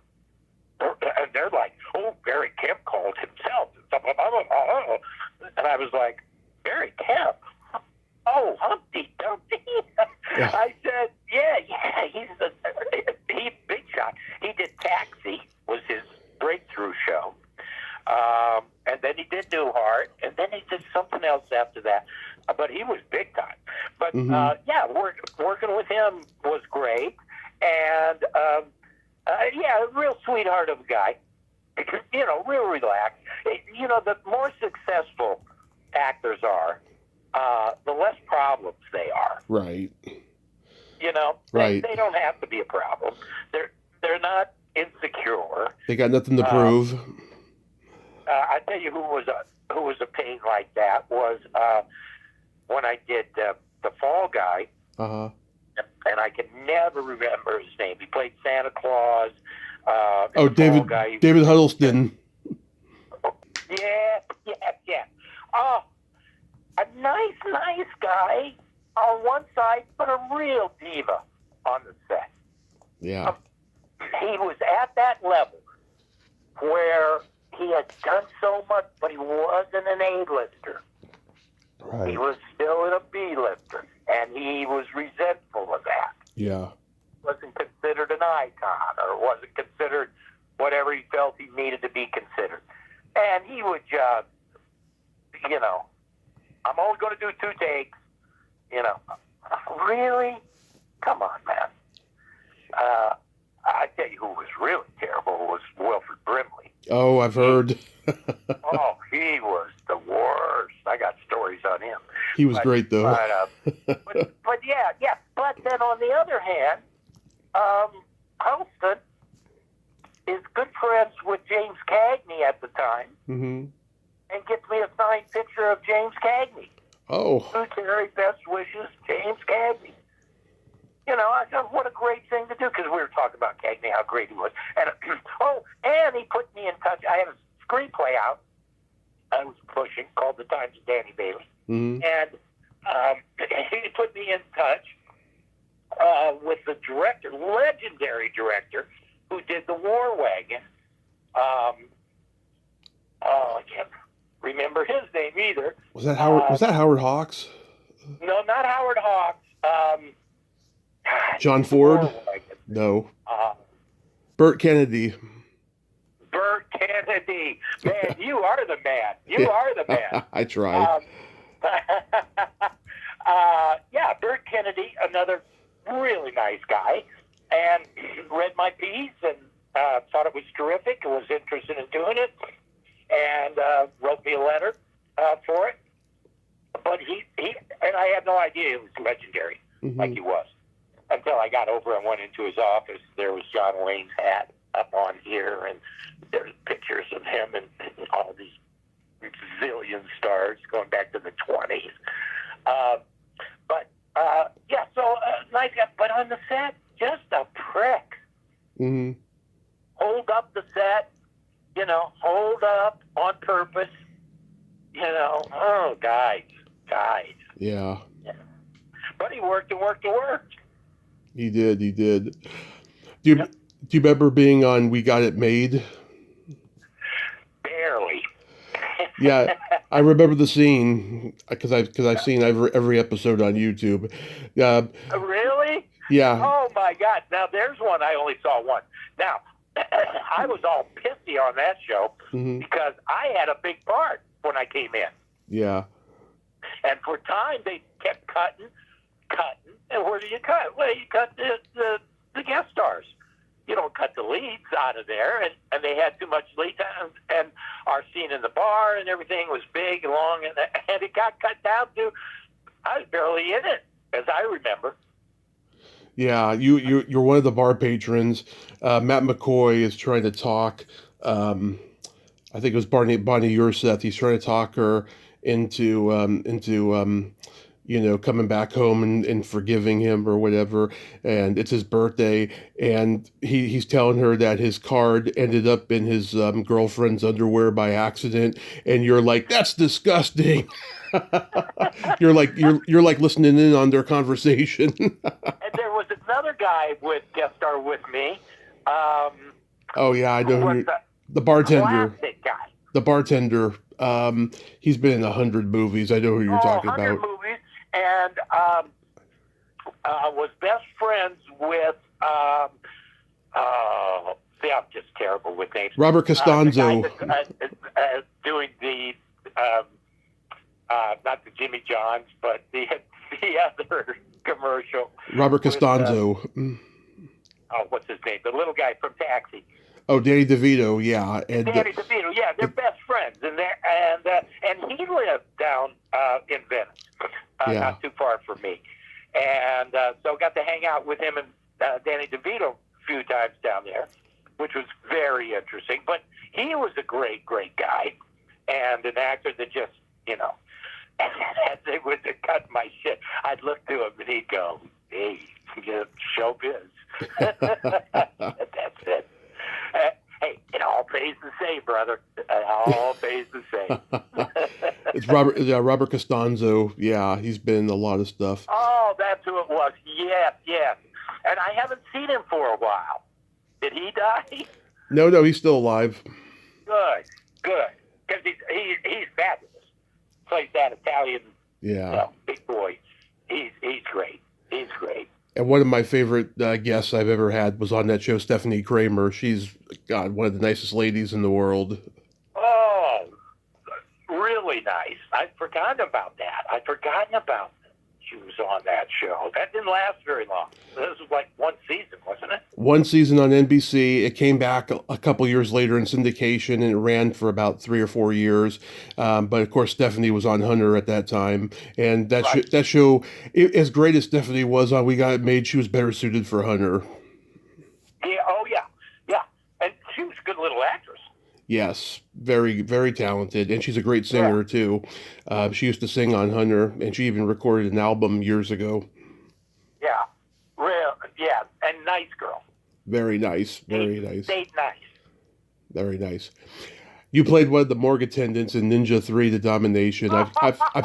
And they're like, oh, Barry Kemp called himself. And I was like, Barry Kemp? Oh, Humpty Dumpty? Yeah. I said, yeah, he's big shot. He did Taxi, was his breakthrough show. And then he did Newhart, and then he did something else after that. But he was big time. But, working with him was great. And, a real sweetheart of a guy. Real relaxed. The more successful actors are, the less problems they are. Right. Right. They don't have to be a problem. They're not insecure. They got nothing to prove. I tell you who was a pain like that was when I did the Fall Guy. Uh-huh. And I can never remember his name. He played Santa Claus. David Huddleston. Yeah. Oh, a nice guy on one side, but a real diva on the set. Yeah. He was at that level where he had done so much, but he wasn't an A-lister. Right. He was still in a B-lister, and he was resentful of that. Yeah. Wasn't considered an icon, or wasn't considered whatever he felt he needed to be considered. And he would just, I'm only going to do 2 takes. Really? Come on, man. I tell you who was really terrible was Wilford Brimley. Oh, I've heard. He was the worst. I got stories on him. He was great, though. But yeah. But then on the other hand, Holston is good friends with James Cagney at the time, and gets me a signed picture of James Cagney. Oh. To Terry, best wishes, James Cagney. I thought, what a great thing to do, because we were talking about Cagney, how great he was. And and he put me in touch. I had a screenplay out I was pushing called The Times of Danny Bailey. Mm-hmm. And he put me in touch with the director, legendary director, who did The War Wagon. I can't remember his name either. Was that Howard Hawks? No, not Howard Hawks. John Ford? No. Burt Kennedy. Burt Kennedy. Man, you are the man. You are the man. I tried. Burt Kennedy, another really nice guy, and read my piece and thought it was terrific and was interested in doing it, and wrote me a letter for it. But he and I had no idea it was legendary, like he was, until I got over and went into his office. There was John Wayne's hat up on here, and there's pictures of him and all these zillion stars going back to the 20s. So nice guy. But on the set, just a prick. Mm-hmm. Hold up the set, hold up on purpose. Guys. Yeah. But he worked and worked and worked. He did. Do you remember being on We Got It Made? Barely. Yeah, I remember the scene because I've seen every episode on YouTube. Really? Yeah. Oh my God! Now there's one I only saw once. Now I was all pissy on that show because I had a big part when I came in. Yeah. And for time they kept cutting, and where do you cut? Well, you cut the guest stars. You don't cut the leads out of there, and they had too much lead time, and our scene in the bar and everything was big and long, and it got cut down to, I was barely in it, as I remember. Yeah, you're one of the bar patrons. Matt McCoy is trying to talk. I think it was Bonnie Urseth. He's trying to talk her into coming back home and forgiving him or whatever. And it's his birthday, and he's telling her that his card ended up in his girlfriend's underwear by accident. And you're like, that's disgusting. you're like listening in on their conversation. And there was another guy with guest star with me. Oh yeah, I know the bartender. Classic guy. The bartender. He's been in 100 movies. I know who you're talking 100 about. movies, and was best friends with. I'm just terrible with names. Robert Costanzo. The guy that's, doing the not the Jimmy John's, but the other commercial. Robert Costanzo. What's his name? The little guy from Taxi. Oh, Danny DeVito, yeah. And, Danny DeVito, yeah, they're best friends, and he lived down in Venice, not too far from me, and so got to hang out with him and Danny DeVito a few times down there, which was very interesting. But he was a great guy, and an actor that just, as they would cut my shit, I'd look to him and he'd go, "Hey, showbiz." That's it. Hey, it all pays the same, brother. It all pays the same. It's Robert Costanzo. Yeah, he's been in a lot of stuff. Oh, that's who it was. Yes. And I haven't seen him for a while. Did he die? No, he's still alive. Good. Because he's fabulous. Plays that Italian Yeah. So, big boy, he's great. He's great. And one of my favorite guests I've ever had was on that show, Stephanie Kramer. She's, God, one of the nicest ladies in the world. Oh, really nice. I'd forgotten about that. I'd forgotten about she was on that show. That didn't last very long. This was like one season, wasn't it? One season on NBC. It came back a couple years later in syndication, and it ran for about 3 or 4 years. But of course, Stephanie was on Hunter at that time, and Right. that show, as great as Stephanie was on We Got It Made, she was better suited for Hunter. Yeah. Oh, yeah. Yeah. And she was a good little actress. Yes, very, very talented, and she's a great Yeah. singer too. She used to sing on Hunter, and she even recorded an album years ago. Yeah. Real. Yeah. And nice girl. Very nice, very nice, Stayed nice. very nice. You played one of the morgue attendants in Ninja 3: The Domination. I've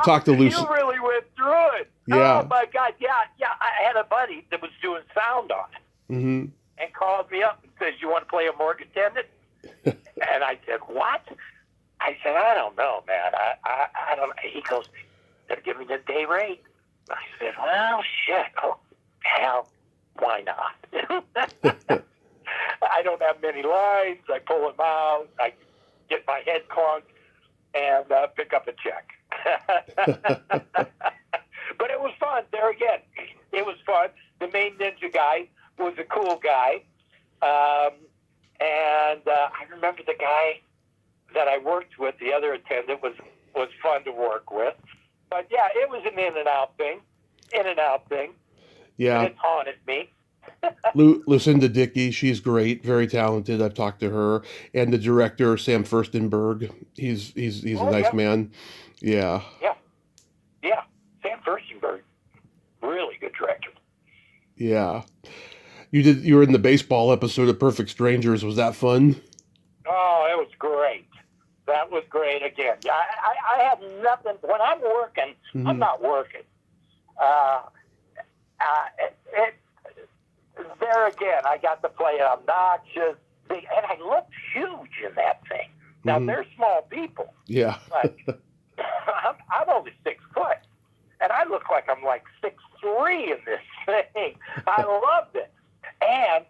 talked to Lucy. You really went through it. Yeah. Oh my God. Yeah. Yeah. I had a buddy that was doing sound on it Mm-hmm. and called me up and says, "You want to play a morgue attendant?" And I said, "What?" I said, "I don't know, man. I don't." He goes, "They're giving me a day rate." I said, "Well, shit. Oh, hell, why not?" I don't have many lines. I pull them out. I get my head conked and pick up a check. But it was fun. There again, it was fun. The main ninja guy was a cool guy. And I remember the guy that I worked with, the other attendant, was fun to work with. But yeah, it was an in and out thing. Yeah. And it haunted me. Lucinda Dickey, she's great, very talented. I've talked to her, and the director Sam Furstenberg. He's a nice man. Yeah. Yeah. Sam Furstenberg, really good director. Yeah. You were in the baseball episode of Perfect Strangers. Was that fun? Oh, it was great. That was great again. Yeah, I have nothing. When I'm working, I'm not working. There again, I got to play an obnoxious thing, and I looked huge in that thing. Now, they're small people. Yeah. But I'm only 6 foot, and I look like I'm like 6'3" in this thing. I loved it. And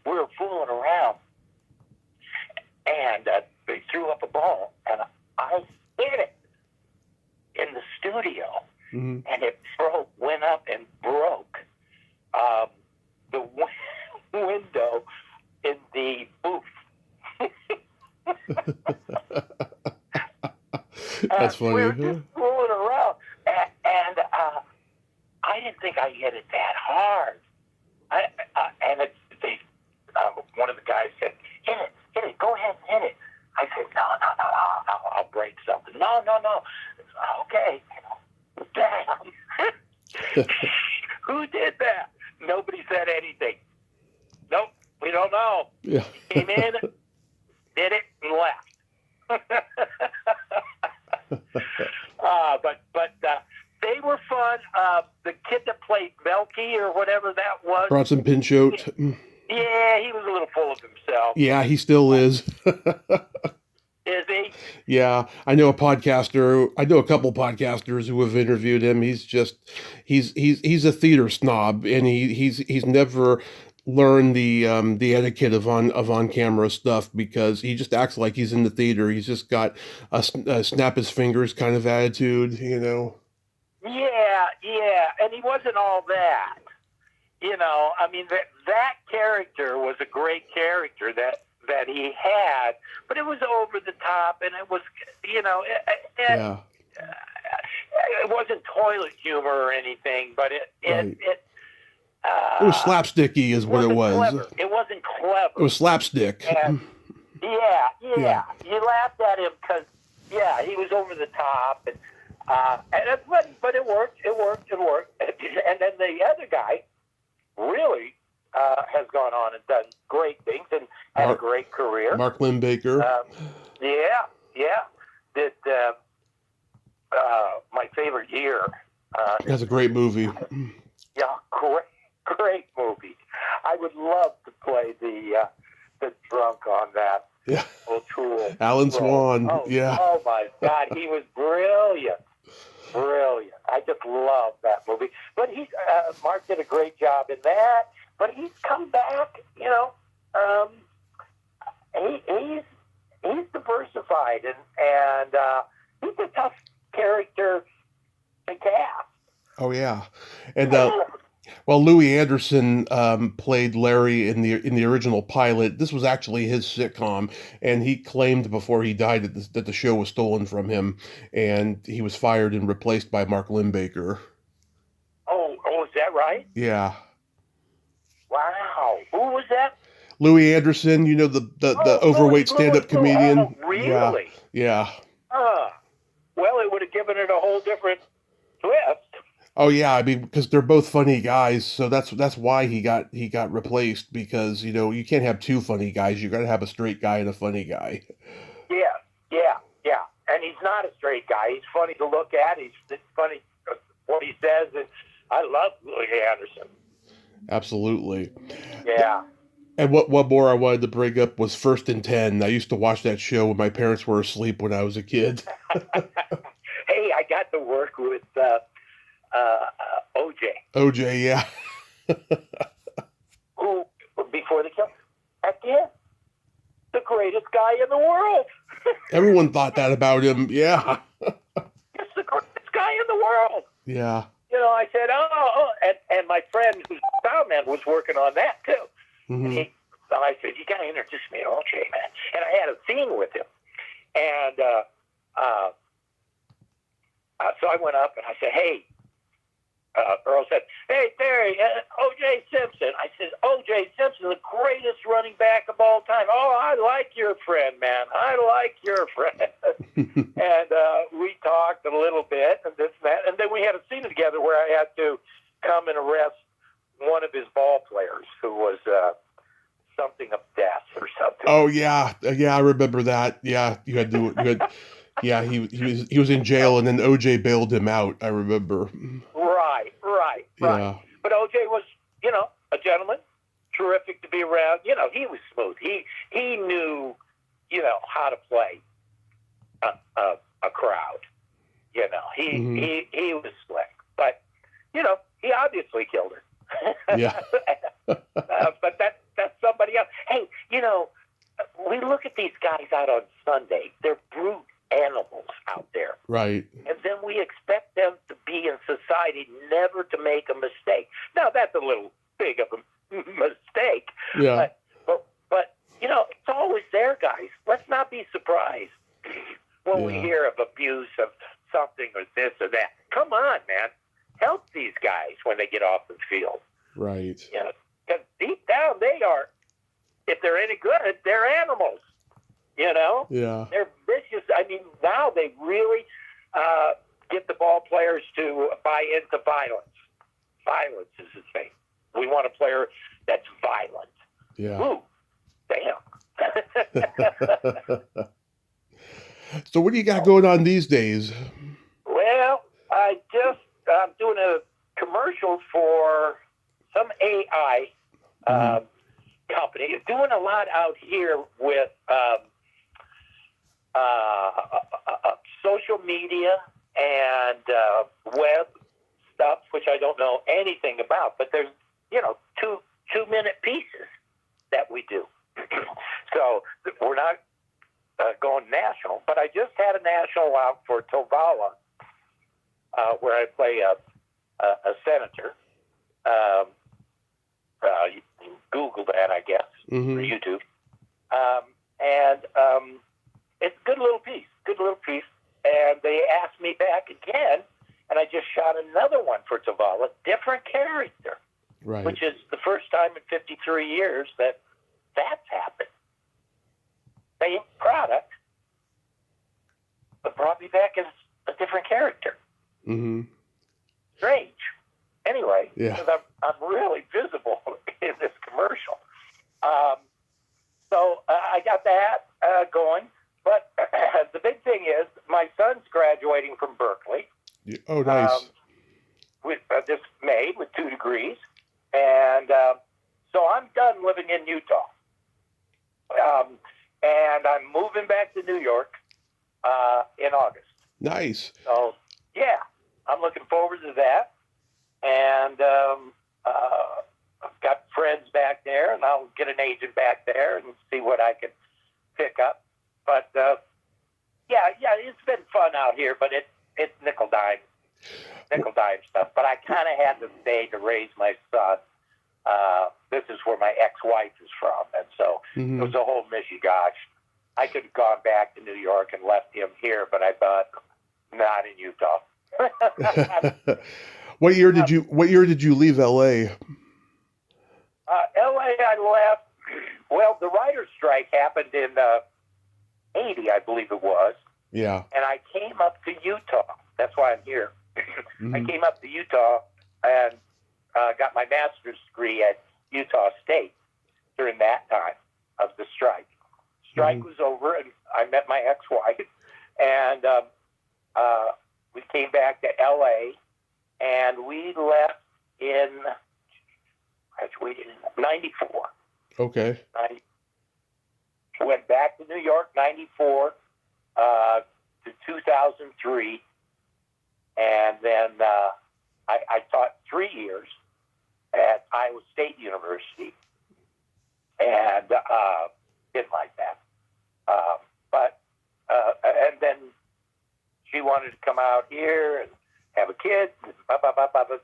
we were fooling around, and they threw up a ball, and I hit it in the studio, and it went up and broke the window in the booth. That's funny. We were just fooling around, and I didn't think I hit it that hard. One of the guys said, hit it, go ahead and hit it. I said, no, I'll break something. No. Okay. Damn. Who did that? Nobody said anything. Nope, we don't know. Yeah. He came in, did it, and left. But they were fun. The kid that played Melky or whatever that was. Bronson Pinchot. Yeah, he was a little full of himself. Yeah, he still is. Is he? Yeah, I know a couple podcasters who have interviewed him. He's a theater snob, and he's never learned the etiquette of on camera stuff, because he just acts like he's in the theater. He's just got a snap his fingers kind of attitude, Yeah, and he wasn't all that. I mean, that character was a great character that he had, but it was over the top, and it was, Yeah. It wasn't toilet humor or anything, but it was slapsticky is what it was. Clever. It wasn't clever. It was slapstick. And, yeah. You laughed at him because, he was over the top, but it worked. And then the other guy really has gone on and done great things and had a great career. Mark Lindbaker. Did My Favorite Year. That's a great movie. Yeah, great movie. I would love to play the drunk on that. Yeah. O'Toole. Alan Swan. Oh, yeah. Oh my God, he was brilliant. I just love that movie. But Mark did a great job in that. But he's come back, you know. He's diversified, and he's a tough character to cast. Oh yeah, and well, Louis Anderson played Larry in the original pilot. This was actually his sitcom, and he claimed before he died that the show was stolen from him, and he was fired and replaced by Mark Lindbaker. Oh, is that right? Yeah. Wow. Who was that? Louis Anderson, you know, the overweight stand-up comedian. Oh, really? Yeah. Well, it would have given it a whole different twist. Oh yeah, I mean, because they're both funny guys, so that's why he got replaced, because you know you can't have two funny guys. You got to have a straight guy and a funny guy. Yeah. And he's not a straight guy. He's funny to look at. It's funny what he says, and I love Louis Anderson. Absolutely. Yeah. And what more I wanted to bring up was First and 10. I used to watch that show when my parents were asleep when I was a kid. Hey, I got to work with OJ. OJ, yeah. Who, before the kill, again, the greatest guy in the world. Everyone thought that about him, yeah. He's the greatest guy in the world. Yeah. You know, I said, and my friend who's soundman was working on that too. Mm-hmm. So I said, you got to introduce me to OJ, man. And I had a scene with him. And so I went up and I said, hey, Earl said, hey, Terry, O.J. Simpson. I said, O.J. Simpson, the greatest running back of all time. Oh, I like your friend, man. I like your friend. And we talked a little bit and this and that. And then we had a scene together where I had to come and arrest one of his ball players who was something of death or something. Oh, yeah. Yeah, I remember that. Yeah, yeah, he was in jail, and then OJ bailed him out, I remember. Right. Yeah. But OJ was, you know, a gentleman, terrific to be around. You know, he was smooth. He knew, you know, how to play a crowd. You know, he was slick. But, you know, he obviously killed her. Yeah. But that's somebody else. Hey, you know, we look at these guys out on Sunday. They're brute animals out there. Right. And then we expect them to be in society, never to make a mistake. Now, that's a little big of a mistake. Yeah. But you know, it's always there, guys. Let's not be surprised when we hear of abuse of something or this or that. Come on, man. Help these guys when they get off the field. Right. You know, because deep down, they are, if they're any good, they're animals. You know? Yeah. They're vicious. I mean, now they really get the ball players to buy into violence. Violence is the thing. We want a player that's violent. Yeah. Ooh, damn. So what do you got going on these days? Well, I'm doing a commercial for some AI company. Doing a lot out here with social media and web stuff, which I don't know anything about, but there's, you know, two-minute pieces that we do. So we're not going national, but I just had a national out for Tovala, where I play a senator. You can Google that, I guess, or YouTube. And it's a good little piece. And they asked me back again, and I just shot another one for Tovala, different character, right? Which is the first time in 53 years that's happened. Same product, but brought me back as a different character. Mm-hmm. Strange. Anyway, yeah. Because I'm really visible in this commercial. So I got that going. But the big thing is my son's graduating from Berkeley. Yeah. Oh, nice. With this May with 2 degrees. And so I'm done living in Utah. And I'm moving back to New York in August. Nice. So, yeah. I'm looking forward to that. And I've got friends back there, and I'll get an agent back there and see what I can pick up. But yeah, it's been fun out here, but it's nickel dime stuff. But I kind of had to stay to raise my son. This is where my ex-wife is from, and so it was a whole mishigash. I could have gone back to New York and left him here, but I thought, not in Utah. What year did you leave LA? LA, I left. Well, the writer's strike happened in 80, I believe it was. Yeah. And I came up to Utah. That's why I'm here. I came up to Utah and got my master's degree at Utah State during that time of the strike. Strike was over, and I met my ex-wife, and we came back to L.A., and we left in, graduated in 94. Okay. Went back to New York, 94 to 2003, and then I taught 3 years at Iowa State University, and didn't like that. And then she wanted to come out here and have a kid, and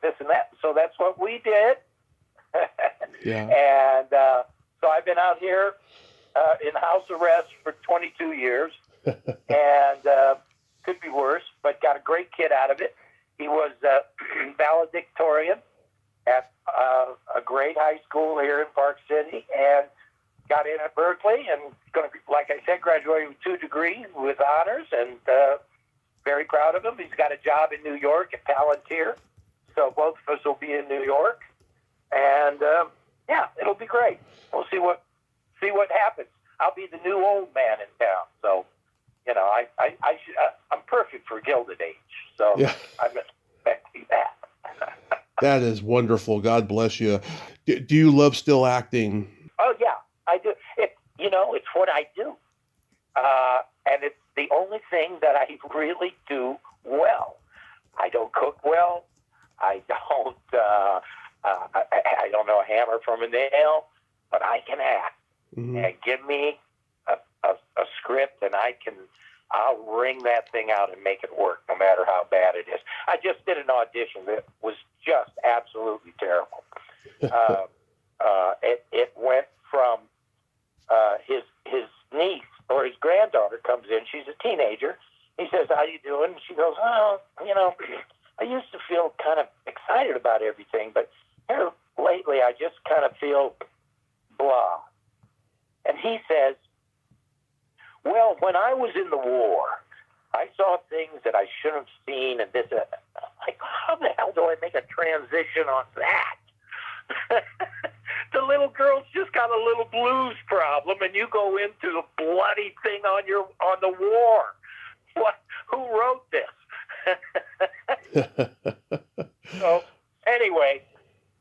this and that. So that's what we did. Yeah. And so I've been out here in house arrest for 22 years, and could be worse, but got a great kid out of it. He was valedictorian at a great high school here in Park City, and got in at Berkeley, and going to, like I said, graduating with 2 degrees with honors, and very proud of him. He's got a job in New York at Palantir, so both of us will be in New York, and yeah, it'll be great. We'll see what happens. I'll be the new old man in town, so you know, I'm perfect for Gilded Age, so yeah. I'm expecting that. That is wonderful. God bless you. Do you love still acting? Oh yeah, I do. It's what I do, and it's the only thing that I really do well. I don't cook well. I don't know a hammer from a nail, but I can act. And give me a script, and I'll wring that thing out and make it work, no matter how bad it is. I just did an audition that was just absolutely terrible. It went from his niece or his granddaughter comes in. She's a teenager. He says, "How you doing?" And she goes, "Oh, I used to feel kind of excited about everything, but here lately I just kind of feel blah." And he says, "Well, when I was in the war, I saw things that I shouldn't have seen, and this, like, how the hell do I make a transition on that?" The little girl's just got a little blues problem, and you go into the bloody thing on the war. What? Who wrote this? So anyway,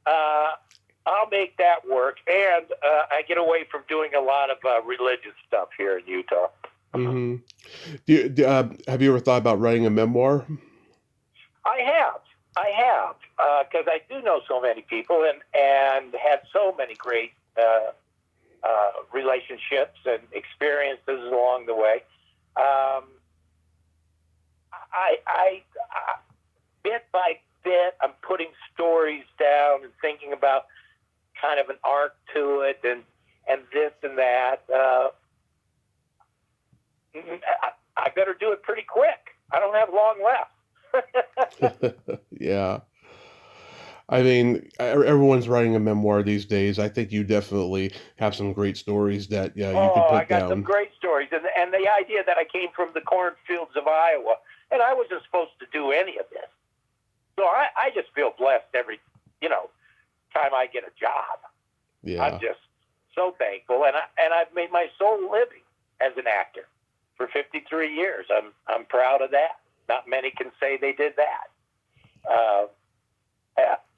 I'll make that work, and I get away from doing a lot of religious stuff here in Utah. Have you ever thought about writing a memoir? I have, because I do know so many people and had so many great relationships and experiences along the way. I bit by bit, I'm putting stories down and thinking about kind of an arc to it, and this and that. I better do it pretty quick. I don't have long left. Yeah. I mean, everyone's writing a memoir these days. I think you definitely have some great stories that you could put down. I got some great stories. And the idea that I came from the cornfields of Iowa, and I wasn't supposed to do any of this. So I just feel blessed every, time I get a job. Yeah. I'm just so thankful. And I've made my sole living as an actor for 53 years. I'm proud of that. Not many can say they did that.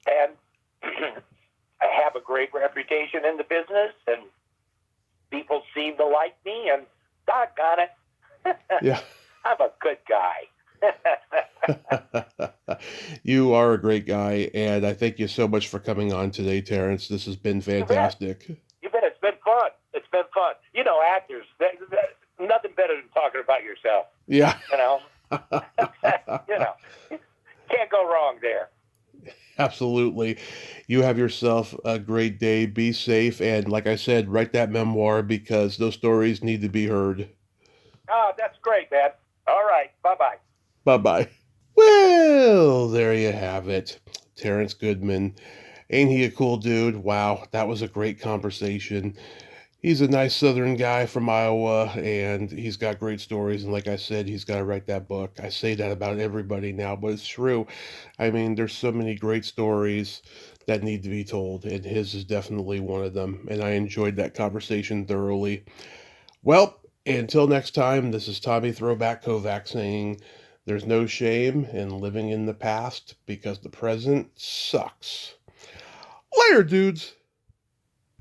And I have a great reputation in the business, and people seem to like me, and doggone it, yeah, I'm a good guy. You are a great guy, and I thank you so much for coming on today, Terrence. This has been You bet. fantastic. You bet. It's been fun. It's been fun. You know, actors, nothing better than talking about yourself. Yeah. You know, you know, can't go wrong there. Absolutely. You have yourself a great day. Be safe. And like I said, write that memoir because those stories need to be heard. Oh, that's great, man. All right. Bye-bye. Bye bye. Well, there you have it. Terence Goodman. Ain't he a cool dude? Wow, that was a great conversation. He's a nice southern guy from Iowa, and he's got great stories. And like I said, he's got to write that book. I say that about everybody now, but it's true. I mean, there's so many great stories that need to be told, and his is definitely one of them. And I enjoyed that conversation thoroughly. Well, until next time, this is Tommy Throwback Kovac saying there's no shame in living in the past because the present sucks. Later, dudes.